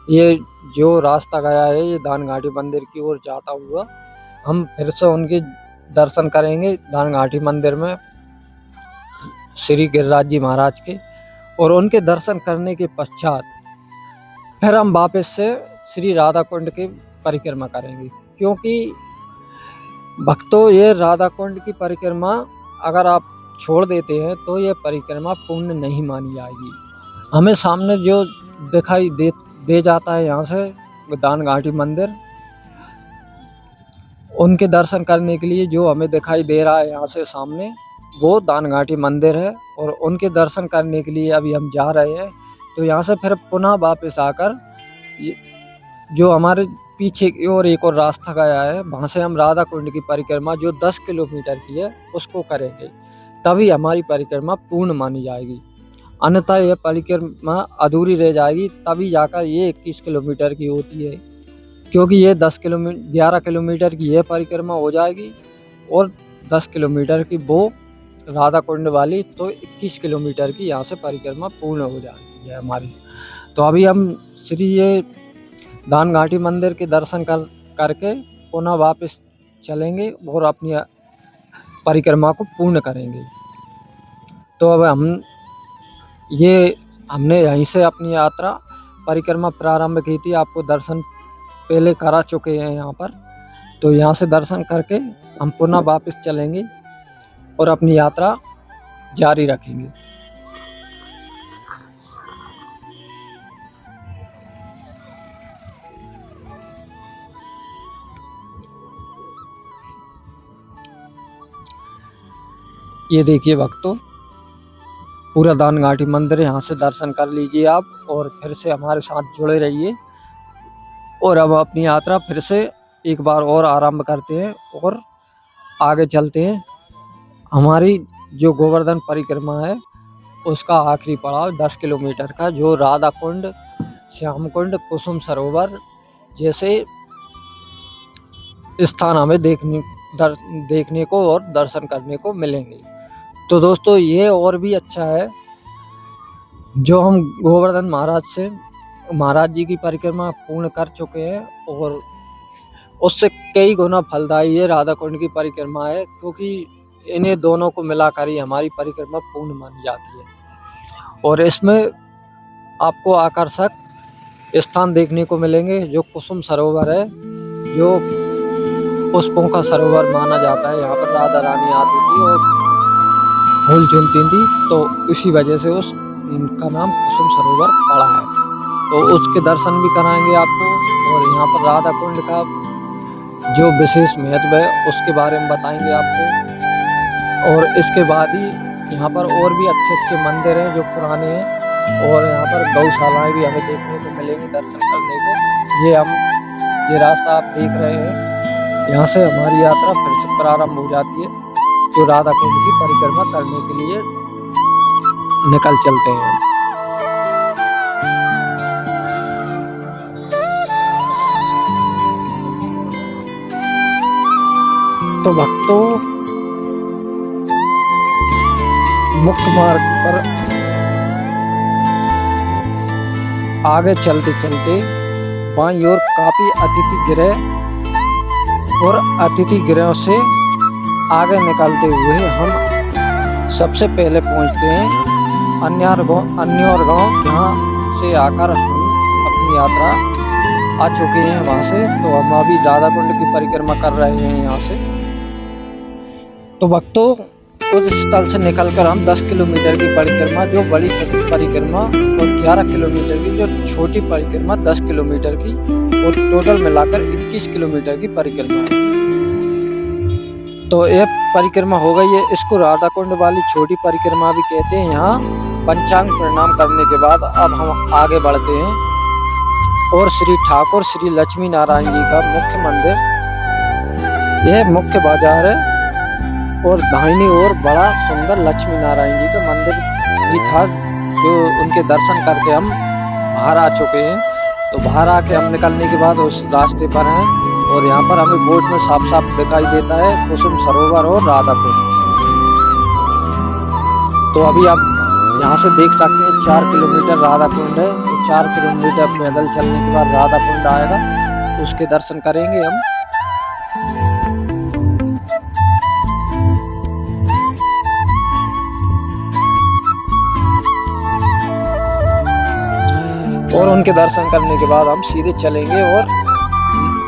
A: ये जो रास्ता गया है ये दान घाटी मंदिर की ओर जाता हुआ हम फिर से उनके दर्शन करेंगे दान घाटी मंदिर में श्री गिरिराज जी महाराज के। और उनके दर्शन करने के पश्चात फिर हम वापस से श्री राधा कुंड की परिक्रमा करेंगे, क्योंकि भक्तों, ये राधा कुंड की परिक्रमा अगर आप छोड़ देते हैं तो ये परिक्रमा पूर्ण नहीं मानी जाएगी। हमें सामने जो दिखाई दे जाता है यहाँ से दान घाटी मंदिर, उनके दर्शन करने के लिए जो हमें दिखाई दे रहा है यहाँ से सामने, वो दान घाटी मंदिर है। और उनके दर्शन करने के लिए अभी हम जा रहे हैं। तो यहाँ से फिर पुनः वापस आकर जो हमारे पीछे की ओर एक और रास्ता गया है, वहाँ से हम राधा कुंड की परिक्रमा जो 10 किलोमीटर की है उसको करेंगे, तभी हमारी परिक्रमा पूर्ण मानी जाएगी। अन्यथा यह परिक्रमा अधूरी रह जाएगी, तभी जाकर ये 21 किलोमीटर की होती है, क्योंकि ये 11 किलोमीटर की यह परिक्रमा हो जाएगी और 10 किलोमीटर की वो राधा कुंड वाली, तो 21 किलोमीटर की यहाँ से परिक्रमा पूर्ण हो जाएगी हमारी। तो अभी हम श्री ये दान घाटी मंदिर के दर्शन करके पुनः वापस चलेंगे और अपनी परिक्रमा को पूर्ण करेंगे। तो अब हमने यहीं से अपनी यात्रा परिक्रमा प्रारंभ की थी। आपको दर्शन पहले करा चुके हैं यहाँ पर। तो यहाँ से दर्शन करके हम पुनः वापस चलेंगे और अपनी यात्रा जारी रखेंगे। ये देखिए भक्तों, पूरा दान घाटी मंदिर, यहाँ से दर्शन कर लीजिए आप और फिर से हमारे साथ जुड़े रहिए। और अब अपनी यात्रा फिर से एक बार और आरंभ करते हैं और आगे चलते हैं। हमारी जो गोवर्धन परिक्रमा है उसका आखिरी पड़ाव 10 किलोमीटर का, जो राधा कुंड, श्याम कुंड, कुसुम सरोवर जैसे स्थान हमें देखने को और दर्शन करने को मिलेंगे। तो दोस्तों, ये और भी अच्छा है जो हम गोवर्धन महाराज जी की परिक्रमा पूर्ण कर चुके हैं, और उससे कई गुना फलदायी ये राधा कुंड की परिक्रमा है, क्योंकि इन्हें दोनों को मिलाकर ही हमारी परिक्रमा पूर्ण मानी जाती है। और इसमें आपको आकर्षक स्थान देखने को मिलेंगे, जो कुसुम सरोवर है, जो पुष्पों का सरोवर माना जाता है। यहाँ पर राधा रानी आती थी और फूल चुनती थी, तो इसी वजह से उसका नाम कुसुम सरोवर पड़ा है। तो उसके दर्शन भी कराएंगे आपको, और यहाँ पर राधा कुंड का जो विशेष महत्व है उसके बारे में बताएंगे आपको। और इसके बाद ही यहाँ पर और भी अच्छे मंदिर हैं जो पुराने हैं, और यहाँ पर गौशालाएं भी हमें देखने को मिलेंगी दर्शन करने को। ये हम ये रास्ता आप देख रहे हैं, यहाँ से हमारी यात्रा फिर से प्रारंभ हो जाती है, जो राधा कुंड की परिक्रमा करने के लिए निकल चलते हैं। तो भक्तों, मुख्य मार्ग पर आगे चलते चलते बाईं ओर काफी अतिथि गृह और अतिथि गृहों से आगे निकलते हुए हम सबसे पहले पहुंचते हैं अन्योर गांव, जहाँ से आकर हम अपनी यात्रा आ चुके हैं वहां से। तो हम अभी राधा कुंड की परिक्रमा कर रहे हैं यहाँ से। तो भक्तों, उस स्थल से निकलकर हम 10 किलोमीटर की परिक्रमा, जो बड़ी परिक्रमा, और 11 किलोमीटर की जो छोटी परिक्रमा 10 किलोमीटर की, और टोटल मिलाकर 21 किलोमीटर की परिक्रमा है। तो ये परिक्रमा हो गई है। इसको राधा कुंड वाली छोटी परिक्रमा भी कहते हैं। यहाँ पंचांग प्रणाम करने के बाद अब हम आगे बढ़ते हैं और श्री ठाकुर श्री लक्ष्मी नारायण जी का मुख्य मंदिर, यह मुख्य बाजार है, और दाहिनी ओर बड़ा सुंदर लक्ष्मी नारायण जी का मंदिर भी था, जो उनके दर्शन करके हम बाहर आ चुके हैं। तो बाहर आके हम निकलने के बाद उस रास्ते पर हैं, और यहाँ पर हमें बोर्ड में साफ साफ दिखाई देता है कुसुम सरोवर और राधा कुंड। तो अभी आप यहाँ से देख सकते हैं 4 किलोमीटर राधा कुंड है। तो 4 किलोमीटर पैदल चलने के बाद राधा कुंड आएगा, तो उसके दर्शन करेंगे हम। और उनके दर्शन करने के बाद हम सीधे चलेंगे और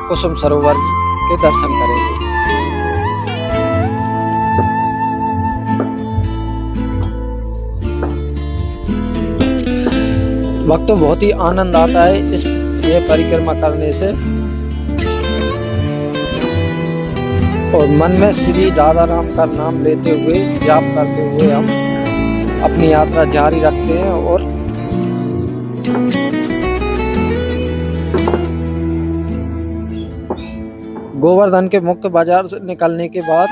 A: कुसुम सरोवर के दर्शन करेंगे। वक्त बहुत ही आनंद आता है ये परिक्रमा करने से, और मन में श्री राधा राम का नाम लेते हुए, जाप करते हुए हम अपनी यात्रा जारी रखते हैं। और गोवर्धन के मुख्य बाजार से निकलने के बाद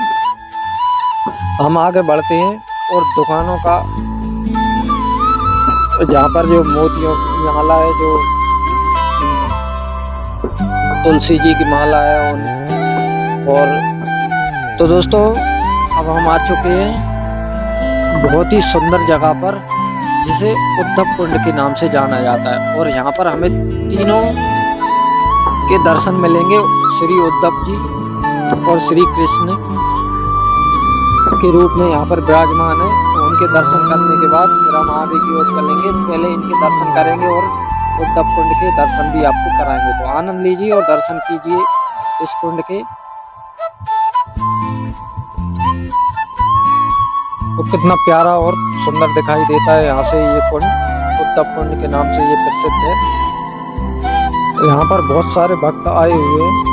A: हम आगे बढ़ते हैं, और दुकानों का, जहाँ पर जो मोतियों की माला है, जो तुलसी जी की माला है, और तो दोस्तों, अब हम आ चुके हैं बहुत ही सुंदर जगह पर, जिसे उद्धव कुंड के नाम से जाना जाता है। और यहाँ पर हमें तीनों के दर्शन मिलेंगे, श्री उद्धव जी और श्री कृष्ण के रूप में यहाँ पर विराजमान है। तो उनके दर्शन करने के बाद फिर हम आगे की ओर चलेंगे। पहले इनके दर्शन करेंगे और उद्धव कुंड के दर्शन भी आपको कराएंगे। तो आनंद लीजिए और दर्शन कीजिए इस कुंड के। तो कितना प्यारा और सुंदर दिखाई देता है यहाँ से ये कुंड, उद्धव कुंड के नाम से ये प्रसिद्ध है। तो यहाँ पर बहुत सारे भक्त आए हुए हैं।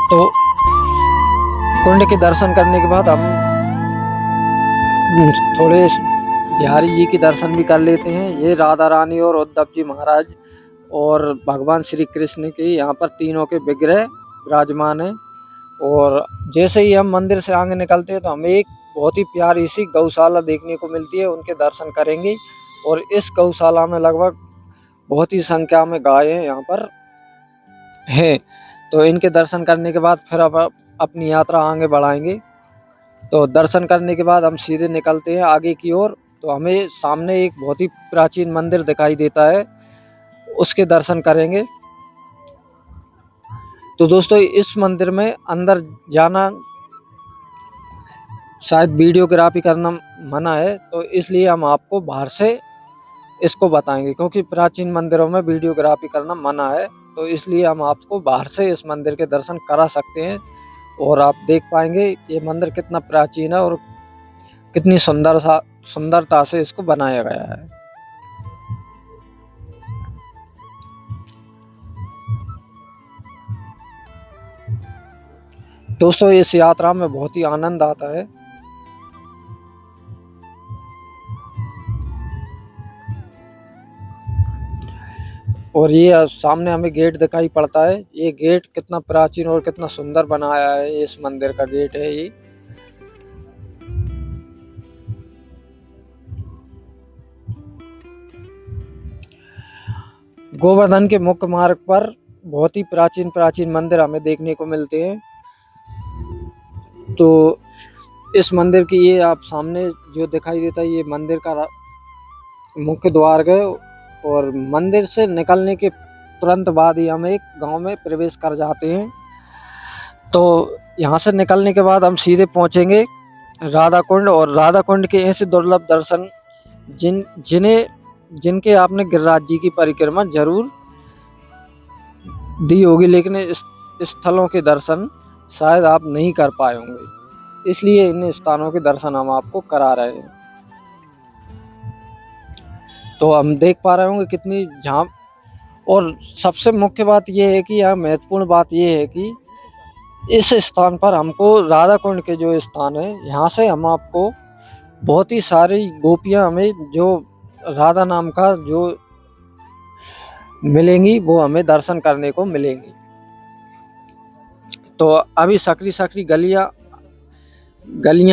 A: तो कुंड के दर्शन करने के बाद हम थोड़े बिहारी जी के दर्शन भी कर लेते हैं। ये राधा रानी और उद्धव जी महाराज और भगवान श्री कृष्ण के यहाँ पर तीनों के विग्रह विराजमान हैं। और जैसे ही हम मंदिर से आगे निकलते हैं तो हमें एक बहुत ही प्यारी सी गौशाला देखने को मिलती है, उनके दर्शन करेंगे। और इस गौशाला में लगभग बहुत ही संख्या में गायें यहाँ पर हैं। तो इनके दर्शन करने के बाद फिर अब अपनी यात्रा आगे बढ़ाएंगे। तो दर्शन करने के बाद हम सीधे निकलते हैं आगे की ओर। तो हमें सामने एक बहुत ही प्राचीन मंदिर दिखाई देता है, उसके दर्शन करेंगे। तो दोस्तों, इस मंदिर में अंदर जाना शायद वीडियोग्राफी करना मना है, तो इसलिए हम आपको बाहर से इसको बताएंगे, क्योंकि प्राचीन मंदिरों में वीडियोग्राफी करना मना है। तो इसलिए हम आपको बाहर से इस मंदिर के दर्शन करा सकते हैं, और आप देख पाएंगे ये मंदिर कितना प्राचीन है और कितनी सुंदरता से इसको बनाया गया है। दोस्तों इस यात्रा में बहुत ही आनंद आता है। और ये सामने हमें गेट दिखाई पड़ता है। ये गेट कितना प्राचीन और कितना सुंदर बनाया है, इस मंदिर का गेट है ये। गोवर्धन के मुख्य मार्ग पर बहुत ही प्राचीन मंदिर हमें देखने को मिलते हैं। तो इस मंदिर की ये आप सामने जो दिखाई देता है, ये मंदिर का मुख्य द्वार है। और मंदिर से निकलने के तुरंत बाद ही हम एक गांव में प्रवेश कर जाते हैं। तो यहाँ से निकलने के बाद हम सीधे पहुँचेंगे राधा कुंड। और राधा कुंड के ऐसे दुर्लभ दर्शन जिनके आपने गिरिराज जी की परिक्रमा जरूर दी होगी, लेकिन इस स्थलों के दर्शन शायद आप नहीं कर पाए होंगे, इसलिए इन स्थानों के दर्शन हम आपको करा रहे हैं। तो हम देख पा रहे होंगे कितनी झांप। और सबसे मुख्य बात यह है कि यहाँ महत्वपूर्ण बात यह है कि इस स्थान पर हमको राधा कुंड के जो स्थान है, यहाँ से हम आपको बहुत ही सारी गोपियाँ हमें जो राधा नाम का जो मिलेंगी, वो हमें दर्शन करने को मिलेंगी। तो अभी सकरी गलियां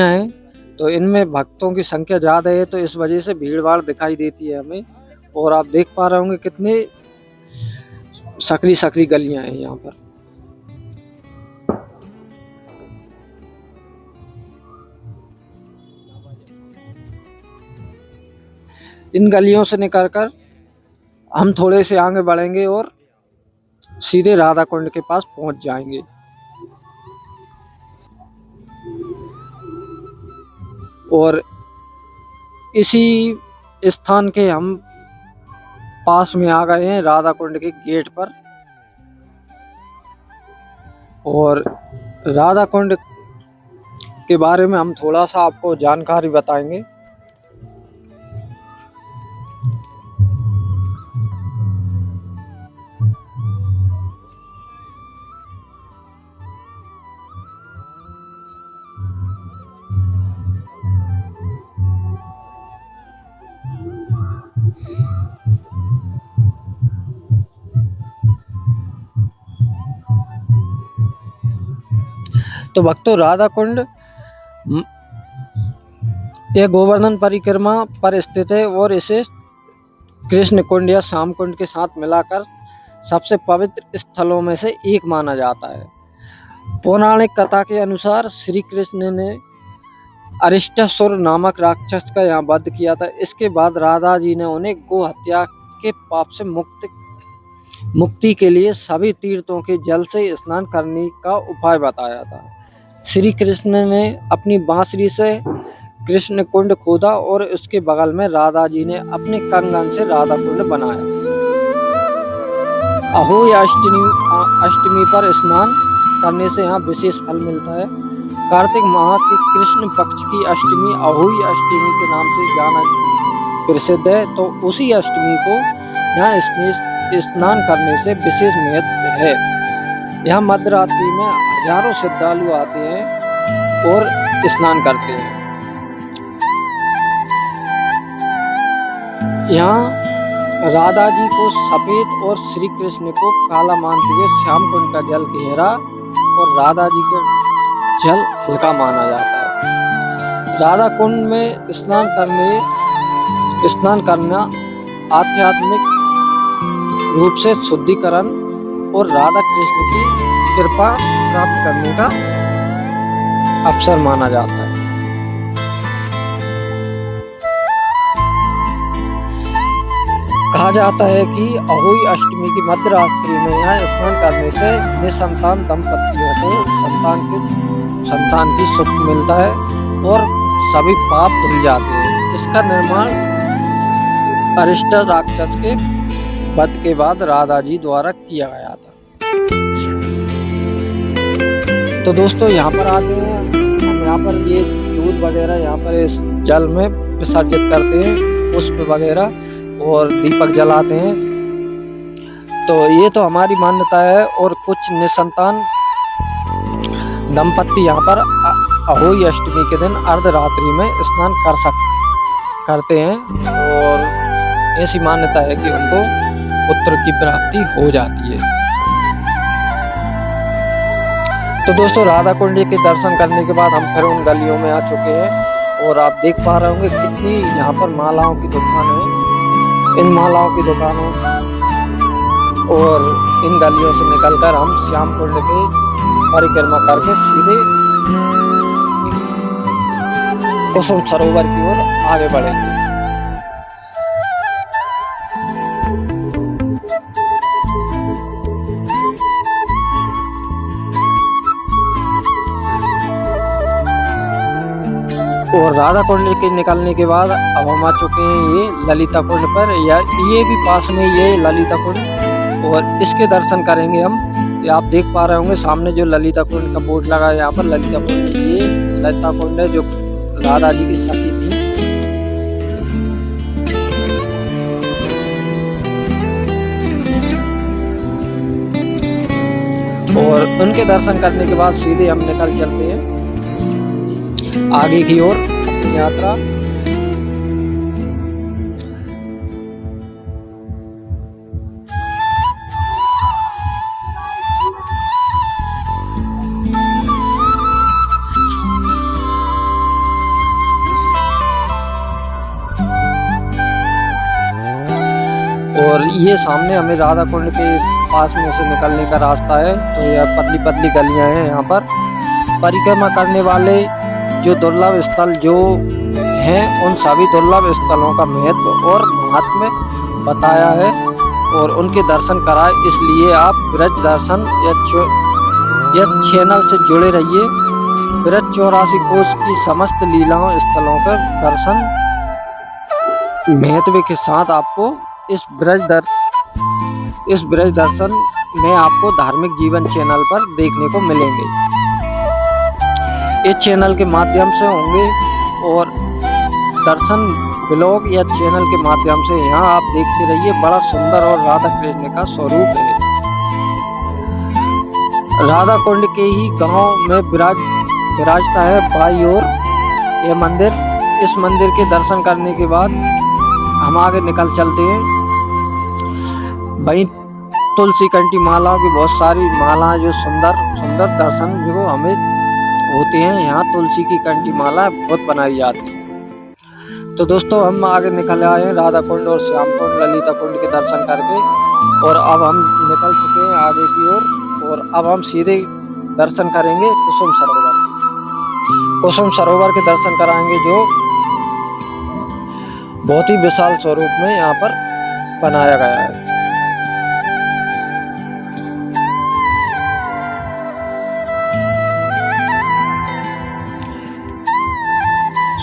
A: हैं, तो इनमें भक्तों की संख्या ज़्यादा है, तो इस वजह से भीड़ भाड़ दिखाई देती है हमें। और आप देख पा रहे होंगे कितने सकरी गलियां हैं यहाँ पर। इन गलियों से निकलकर हम थोड़े से आगे बढ़ेंगे और सीधे राधा कुंड के पास पहुंच जाएंगे। और इसी स्थान के हम पास में आ गए हैं, राधा कुंड के गेट पर। और राधा कुंड के बारे में हम थोड़ा सा आपको जानकारी बताएंगे। तो भक्तों, राधा कुंड यह गोवर्धन परिक्रमा पर स्थित है और इसे कृष्ण कुंड या श्याम कुंड के साथ मिलाकर सबसे पवित्र स्थलों में से एक माना जाता है। पौराणिक कथा के अनुसार श्री कृष्ण ने अरिष्टासुर नामक राक्षस का यहाँ वध किया था। इसके बाद राधा जी ने उन्हें गो हत्या के पाप से मुक्ति के लिए सभी तीर्थों के जल से स्नान करने का उपाय बताया था। श्री कृष्ण ने अपनी बांसुरी से कृष्ण कुंड खोदा और उसके बगल में राधा जी ने अपने कंगन से राधा कुंड बनाया। अहोई अष्टमी पर स्नान करने से यहाँ विशेष फल मिलता है। कार्तिक माह की कृष्ण पक्ष की अष्टमी अहोई अष्टमी के नाम से जाना प्रसिद्ध है। तो उसी अष्टमी को यहाँ स्नान करने से विशेष महत्व है। यहाँ मध्यरात्रि में हजारों श्रद्धालु आते हैं और स्नान करते हैं। यहाँ राधा जी को सफेद और श्री कृष्ण को काला मानते हुए श्याम कुंड का जल गहरा और राधा जी का जल हल्का माना जाता है। राधा कुंड में स्नान करना आध्यात्मिक रूप से शुद्धिकरण और राधा कृष्ण की कृपा प्राप्त करने का अवसर माना जाता है। कहा जाता है कि अहोई अष्टमी की मध्यरात्रि में यहाँ स्नान करने से निसंतान दंपतियों को संतान की सुख मिलता है और सभी पाप धुल जाते हैं। इसका निर्माण अरिष्ट राक्षस के वध के बाद राधा जी द्वारा किया गया था। तो दोस्तों, यहाँ पर आते हैं हम, यहाँ पर ये दूध वगैरह यहाँ पर इस जल में विसर्जित करते हैं, पुष्प वगैरह और दीपक जलाते हैं। तो ये तो हमारी मान्यता है। और कुछ निसंतान दंपत्ति यहाँ पर अहोई अष्टमी के दिन अर्धरात्रि में स्नान करते हैं और ऐसी मान्यता है कि उनको पुत्र की प्राप्ति हो जाती है। तो दोस्तों राधा कुंड के दर्शन करने के बाद हम फिर उन गलियों में आ चुके हैं और आप देख पा रहे होंगे कितनी यहाँ पर मालाओं की दुकान है। इन मालाओं की दुकानों और इन गलियों से निकलकर हम श्याम कुंड के परिक्रमा करके सीधे कुसुम सरोवर की ओर आगे बढ़ेंगे। और राधा कुंड के निकलने के बाद अब हम आ चुके हैं ये ललिता कुंड पर, या ये भी पास में ये ललिता कुंड और इसके दर्शन करेंगे हम। ये आप देख पा रहे होंगे सामने जो ललिता कुंड का बोर्ड लगा है यहाँ पर ललिता कुंड। ये ललिता कुंड है जो राधा जी की सखी थी। और उनके दर्शन करने के बाद सीधे हम निकल चलते हैं आगे की ओर अपनी यात्रा। और ये सामने हमें राधा कुंड के पास में से निकलने का रास्ता है। तो यह पतली पतली गलियां हैं। यहाँ पर परिक्रमा करने वाले जो दुर्लभ स्थल जो हैं उन सभी दुर्लभ स्थलों का महत्व और महात्म्य बताया है और उनके दर्शन कराए। इसलिए आप ब्रज दर्शन या चैनल से जुड़े रहिए। ब्रज 84 कोष की समस्त लीलाओं स्थलों का दर्शन महत्व के साथ आपको इस ब्रज दर्शन में आपको धार्मिक जीवन चैनल पर देखने को मिलेंगे। इस चैनल के माध्यम से होंगे और दर्शन ब्लॉग या चैनल के माध्यम से यहाँ आप देखते रहिए। बड़ा सुंदर और राधा कृष्ण का स्वरूप है। राधा कुंड के ही गांव में विराजता है बाई ओर यह मंदिर। इस मंदिर के दर्शन करने के बाद हम आगे निकल चलते हैं। वहीं तुलसी कंठी मालाओं की बहुत सारी मालाएं जो सुंदर दर्शन जो हमें होते हैं। यहाँ तुलसी की कंठी माला बहुत बनाई जाती है। तो दोस्तों हम आगे निकल आए हैं राधा कुंड और श्याम कुंड ललिता कुंड के दर्शन करके और अब हम निकल चुके हैं आगे की ओर और अब हम सीधे दर्शन करेंगे कुसुम सरोवर। कुसुम सरोवर के दर्शन कराएंगे जो बहुत ही विशाल स्वरूप में यहाँ पर बनाया गया है।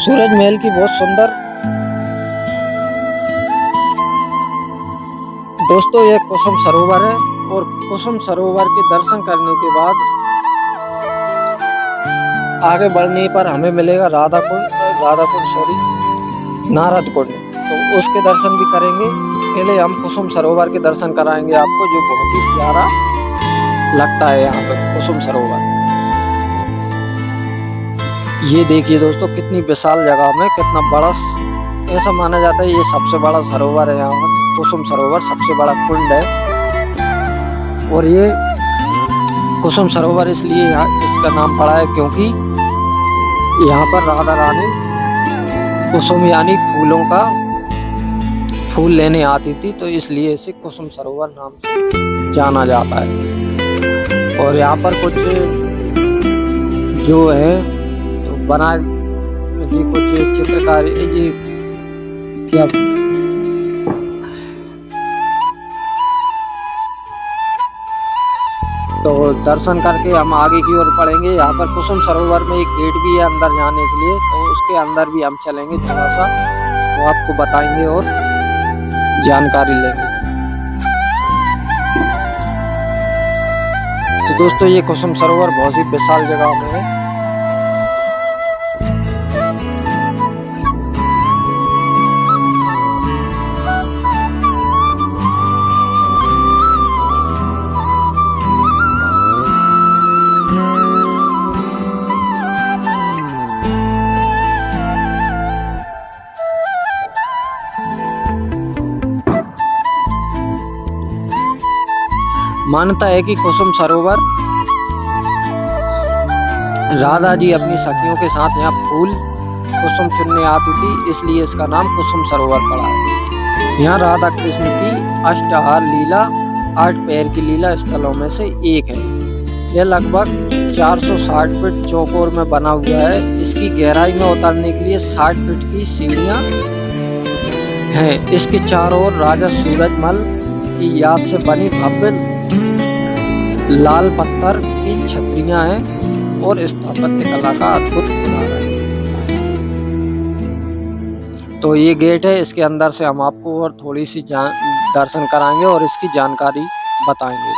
A: सूरज महल की बहुत सुंदर दोस्तों यह कुसुम सरोवर है और कुसुम सरोवर के दर्शन करने के बाद आगे बढ़ने पर हमें मिलेगा नारद कुंड। तो उसके दर्शन भी करेंगे। पहले हम कुसुम सरोवर के दर्शन कराएंगे आपको जो बहुत ही प्यारा लगता है यहाँ पर कुसुम सरोवर। ये देखिए दोस्तों कितनी विशाल जगह में कितना बड़ा, ऐसा माना जाता है ये सबसे बड़ा सरोवर है। यहाँ कुसुम सरोवर सबसे बड़ा कुंड है और ये कुसुम सरोवर इसलिए इसका नाम पड़ा है क्योंकि यहाँ पर राधा रानी कुसुम यानी फूल लेने आती थी, तो इसलिए इसे कुसुम सरोवर नाम से जाना जाता है। और यहाँ पर कुछ जो है तो बना ये कुछ चित्रकारी ये क्या तो दर्शन करके हम आगे की ओर पढ़ेंगे। यहाँ पर कुसुम सरोवर में एक गेट भी है अंदर जाने के लिए, तो उसके अंदर भी हम चलेंगे थोड़ा सा, तो आपको बताएंगे और जानकारी लेंगे। तो दोस्तों ये कुसुम सरोवर बहुत ही विशाल जगह में है। मान्यता है कि कुसुम सरोवर राधा जी अपनी सखियों के साथ यहाँ फूल कुसुम चुनने आती थी, इसलिए इसका नाम कुसुम सरोवर पड़ा है। यहाँ राधा कृष्ण की अष्टहार लीला 8 पैर की लीला स्थलों में से एक है। यह लगभग 460 फीट चौकोर में बना हुआ है। इसकी गहराई में उतरने के लिए 60 फीट की सीढ़ियां हैं। इसके चारों ओर राजा सूरजमल की याद से बनी भव्य लाल पत्थर की छतरियां हैं और स्थापत्य कला का अद्भुत उदाहरण है। तो ये गेट है, इसके अंदर से हम आपको और थोड़ी सी दर्शन कराएंगे और इसकी जानकारी बताएंगे।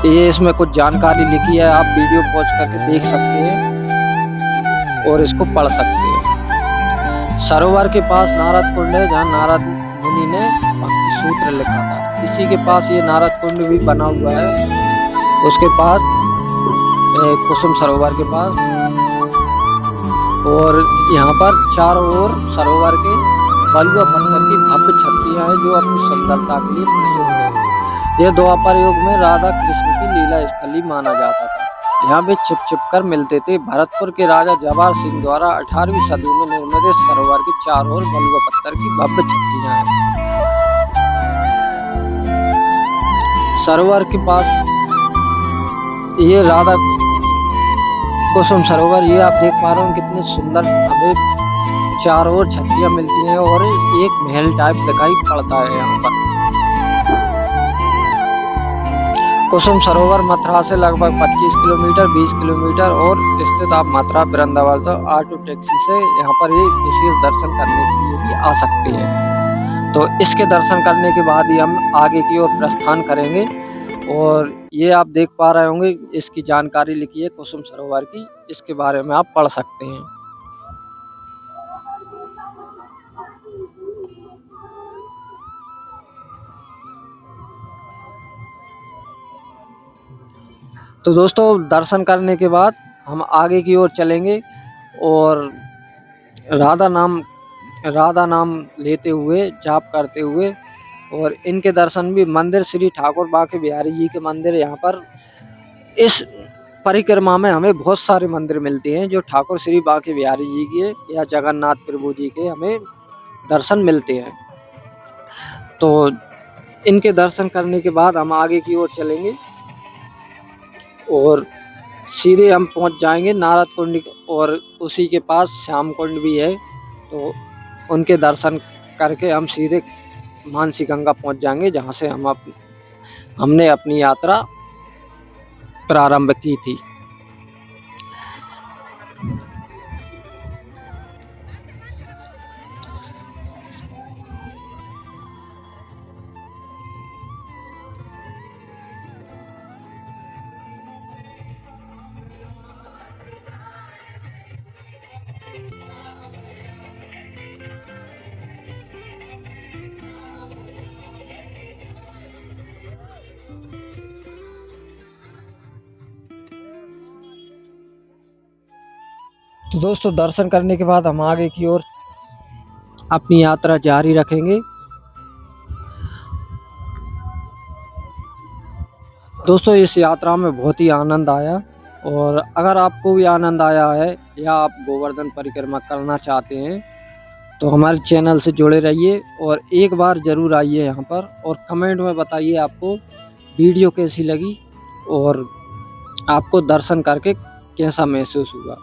A: ये इसमें कुछ जानकारी लिखी है, आप वीडियो पॉज करके देख सकते हैं और इसको पढ़ सकते हैं। सरोवर के पास नारद कुंड है, जहाँ नारद मुनि ने भक्ति सूत्र लिखा था। इसी के पास ये नारद कुंड भी बना हुआ है, उसके पास कुसुम सरोवर के पास। और यहाँ पर चारों ओर सरोवर के बलुआ पत्थर की भव्य छतरियां हैं, जो अपनी सुंदरता के लिए प्रसिद्ध है। यह द्वापर युग में राधा कृष्ण की लीला स्थली माना जाता था। यहाँ वे छिप छिप कर मिलते थे। भरतपुर के राजा जवाहर सिंह द्वारा 18वीं सदी में निर्मित इस सरोवर के चारों ओर बलुआ पत्थर की भव्य छतरियां हैं। सरोवर के पास ये राधा कुसुम सरोवर, ये आप देख पा रहे हो कितने सुंदर हमें चारों ओर छतरियां मिलती हैं और एक महल टाइप दिखाई पड़ता है। यहाँ पर कुसुम सरोवर मथुरा से लगभग 25 किलोमीटर 20 किलोमीटर और स्थित आप मथुरा वृंदावन तो ऑटो टैक्सी से यहाँ पर ये विशेष दर्शन करने के लिए भी आ सकते हैं। तो इसके दर्शन करने के बाद ही हम आगे की ओर प्रस्थान करेंगे। और ये आप देख पा रहे होंगे, इसकी जानकारी लिखी है कुसुम सरोवर की, इसके बारे में आप पढ़ सकते हैं। तो दोस्तों, दर्शन करने के बाद हम आगे की ओर चलेंगे और राधा नाम लेते हुए, जाप करते हुए, और इनके दर्शन भी मंदिर श्री ठाकुर बांके बिहारी जी के मंदिर, यहाँ पर इस परिक्रमा में हमें बहुत सारे मंदिर मिलते हैं जो ठाकुर श्री बांके बिहारी जी के या जगन्नाथ प्रभु जी के हमें दर्शन मिलते हैं। तो इनके दर्शन करने के बाद हम आगे की ओर चलेंगे और सीधे हम पहुंच जाएंगे नारद कुंड, और उसी के पास श्याम कुंड भी है। तो उनके दर्शन करके हम सीधे मानसी गंगा पहुंच जाएंगे, जहां से हमने अपनी यात्रा प्रारंभ की थी। तो दोस्तों, दर्शन करने के बाद हम आगे की ओर अपनी यात्रा जारी रखेंगे। दोस्तों, इस यात्रा में बहुत ही आनंद आया, और अगर आपको भी आनंद आया है या आप गोवर्धन परिक्रमा करना चाहते हैं तो हमारे चैनल से जुड़े रहिए और एक बार ज़रूर आइए यहाँ पर, और कमेंट में बताइए आपको वीडियो कैसी लगी और आपको दर्शन करके कैसा महसूस हुआ।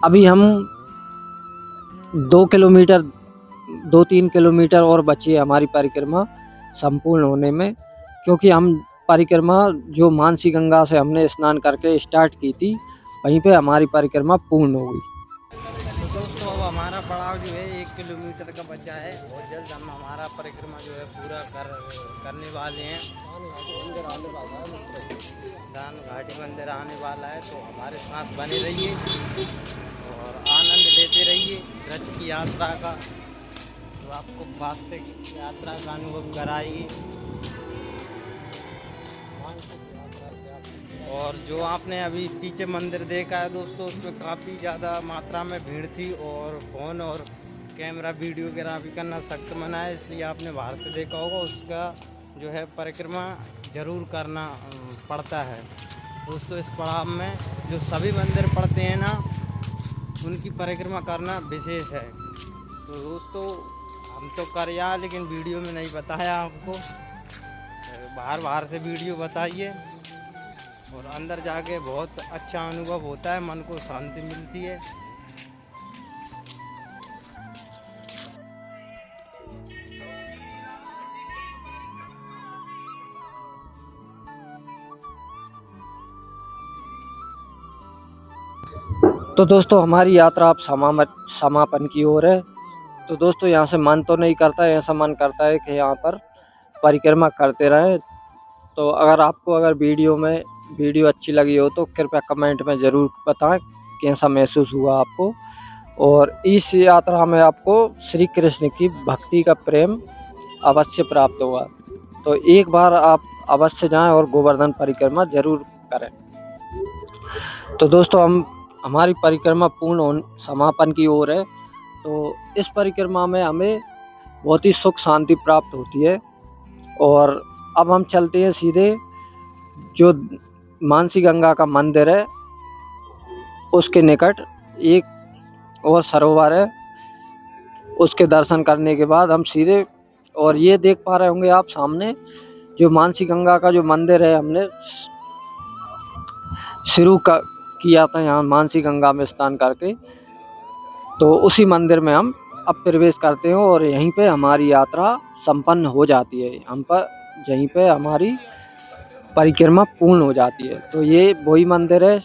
A: अभी हम 2-3 किलोमीटर और बची है हमारी परिक्रमा संपूर्ण होने में, क्योंकि हम परिक्रमा जो मानसी गंगा से हमने स्नान करके स्टार्ट की थी, वहीं पे हमारी परिक्रमा पूर्ण हो गई।
B: तो दोस्तों, अब हमारा पड़ाव जो है 1 किलोमीटर का बचा है। बहुत जल्द हम हमारा परिक्रमा जो है पूरा करने वाले हैं। दान घाटी मंदिर आने वाला है, तो हमारे साथ बने रहिए और आनंद लेते रहिए ब्रज की यात्रा का, तो आपको वास्तविक यात्रा का अनुभव कराएगी। मानसिक यात्रा से आप और जो आपने अभी पीछे मंदिर देखा है दोस्तों, उसमें काफ़ी ज़्यादा मात्रा में भीड़ थी और फ़ोन और कैमरा वीडियोग्राफी करना सख्त मना है, इसलिए आपने बाहर से देखा होगा। उसका जो है परिक्रमा ज़रूर करना पड़ता है दोस्तों। इस पड़ाव में जो सभी मंदिर पड़ते हैं ना, उनकी परिक्रमा करना विशेष है। तो दोस्तों हम तो कर यहाँ, लेकिन वीडियो में नहीं बताया आपको। बाहर से वीडियो बताइए, और अंदर जाके बहुत अच्छा अनुभव होता है, मन को शांति मिलती है।
A: तो दोस्तों हमारी यात्रा अब समापन की ओर है। तो दोस्तों यहाँ से मन तो नहीं करता है, ऐसा मन करता है कि यहाँ पर परिक्रमा करते रहें। तो अगर वीडियो अच्छी लगी हो तो कृपया कमेंट में ज़रूर बताएं कैसा महसूस हुआ आपको। और इस यात्रा में आपको श्री कृष्ण की भक्ति का प्रेम अवश्य प्राप्त होगा। तो एक बार आप अवश्य जाएं और गोवर्धन परिक्रमा ज़रूर करें। तो दोस्तों हमारी परिक्रमा समापन की ओर है। तो इस परिक्रमा में हमें बहुत ही सुख शांति प्राप्त होती है। और अब हम चलते हैं सीधे जो मानसी गंगा का मंदिर है उसके निकट एक और सरोवर है, उसके दर्शन करने के बाद हम सीधे, और ये देख पा रहे होंगे आप सामने जो मानसी गंगा का जो मंदिर है, हमने शुरू किया था यहाँ मानसी गंगा में स्नान करके। तो उसी मंदिर में हम अब प्रवेश करते हैं और यहीं पे हमारी यात्रा संपन्न हो जाती है। यहीं पे हमारी परिक्रमा पूर्ण हो जाती है। तो ये वही मंदिर है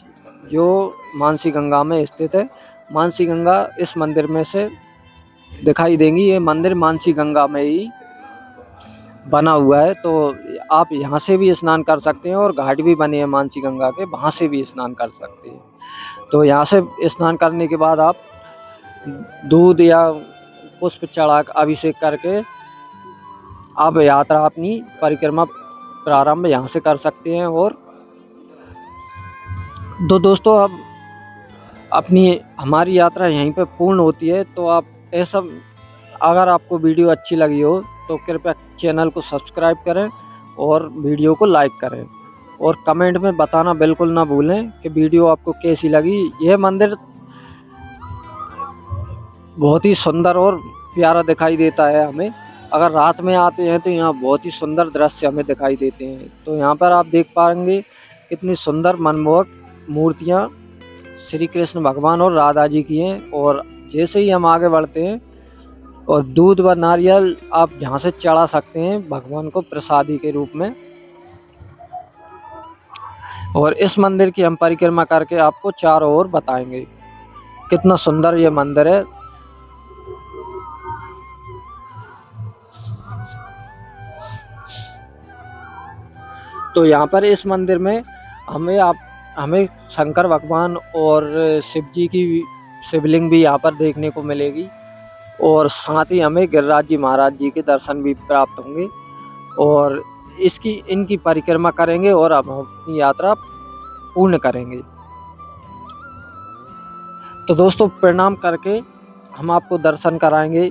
A: जो मानसी गंगा में स्थित है। मानसी गंगा इस मंदिर में से दिखाई देंगी। ये मंदिर मानसी गंगा में ही बना हुआ है। तो आप यहाँ से भी स्नान कर सकते हैं और घाट भी बने हैं मानसी गंगा के, वहाँ से भी स्नान कर सकते हैं। तो यहाँ से स्नान करने के बाद आप दूध या पुष्प चढ़ा अभिषेक करके आप यात्रा अपनी परिक्रमा प्रारंभ यहाँ से कर सकते हैं। और दोस्तों अब हमारी यात्रा यहीं पे पूर्ण होती है। तो आप अगर आपको वीडियो अच्छी लगी हो तो कृपया चैनल को सब्सक्राइब करें और वीडियो को लाइक करें, और कमेंट में बताना बिल्कुल ना भूलें कि वीडियो आपको कैसी लगी। यह मंदिर बहुत ही सुंदर और प्यारा दिखाई देता है हमें। अगर रात में आते हैं तो यहाँ बहुत ही सुंदर दृश्य हमें दिखाई देते हैं। तो यहाँ पर आप देख पाएंगे कितनी सुंदर मनमोहक मूर्तियाँ श्री कृष्ण भगवान और राधा जी की हैं। और जैसे ही हम आगे बढ़ते हैं, और दूध व नारियल आप यहाँ से चढ़ा सकते हैं भगवान को प्रसादी के रूप में। और इस मंदिर की हम परिक्रमा करके आपको चारों ओर बताएंगे कितना सुंदर ये मंदिर है। तो यहाँ पर इस मंदिर में हमें शंकर भगवान और शिव जी की शिवलिंग भी यहाँ पर देखने को मिलेगी, और साथ ही हमें गिरिराज जी महाराज जी के दर्शन भी प्राप्त होंगे। और इनकी परिक्रमा करेंगे और अब हम अपनी यात्रा पूर्ण करेंगे। तो दोस्तों प्रणाम करके हम आपको दर्शन कराएंगे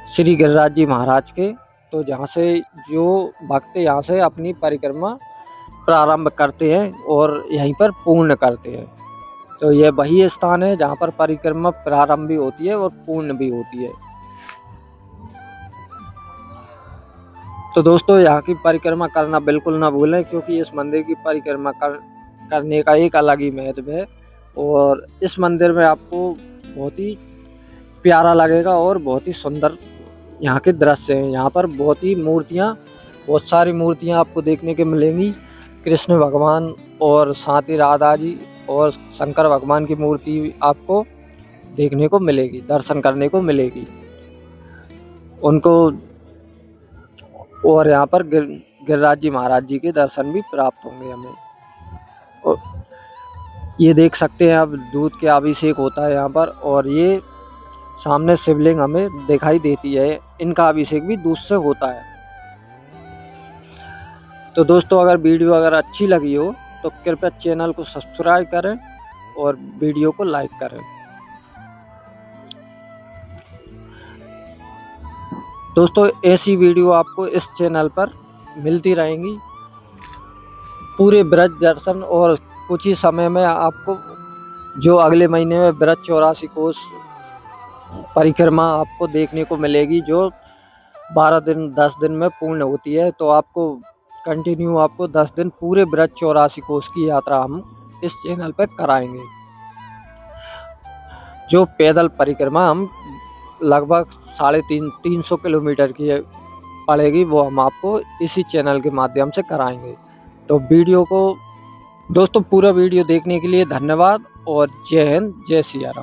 A: श्री गिरिराज जी महाराज के। तो जहाँ से जो भक्त यहाँ से अपनी परिक्रमा प्रारंभ करते हैं और यहीं पर पूर्ण करते हैं। तो यह वही स्थान है जहाँ पर परिक्रमा प्रारंभ भी होती है और पूर्ण भी होती है। तो दोस्तों यहाँ की परिक्रमा करना बिल्कुल ना भूलें, क्योंकि इस मंदिर की परिक्रमा करने का एक अलग ही महत्व है। और इस मंदिर में आपको बहुत ही प्यारा लगेगा और बहुत ही सुंदर यहाँ के दृश्य हैं। यहाँ पर बहुत सारी मूर्तियाँ आपको देखने के मिलेंगी। कृष्ण भगवान और साथ ही राधा जी और शंकर भगवान की मूर्ति आपको देखने को मिलेगी, दर्शन करने को मिलेगी उनको। और यहाँ पर गिरिराज जी महाराज जी के दर्शन भी प्राप्त होंगे हमें। और ये देख सकते हैं अब दूध के अभिषेक होता है यहाँ पर, और ये सामने शिवलिंग हमें दिखाई देती है। इनका अभिषेक भी दूध से होता है। तो दोस्तों अगर वीडियो अच्छी लगी हो तो कृपया चैनल को सब्सक्राइब करें और वीडियो को लाइक करें। दोस्तों ऐसी वीडियो आपको इस चैनल पर मिलती रहेंगी। पूरे ब्रज दर्शन और कुछ ही समय में आपको जो अगले महीने में ब्रज 84 कोस परिक्रमा आपको देखने को मिलेगी, जो 12 दिन 10 दिन में पूर्ण होती है। तो आपको कंटिन्यू आपको 10 दिन पूरे ब्रज 84 कोस की यात्रा हम इस चैनल पर कराएंगे। जो पैदल परिक्रमा हम लगभग 350 किलोमीटर की पड़ेगी, वो हम आपको इसी चैनल के माध्यम से कराएंगे। तो वीडियो को दोस्तों पूरा वीडियो देखने के लिए धन्यवाद और जय हिंद, जय सिया राम।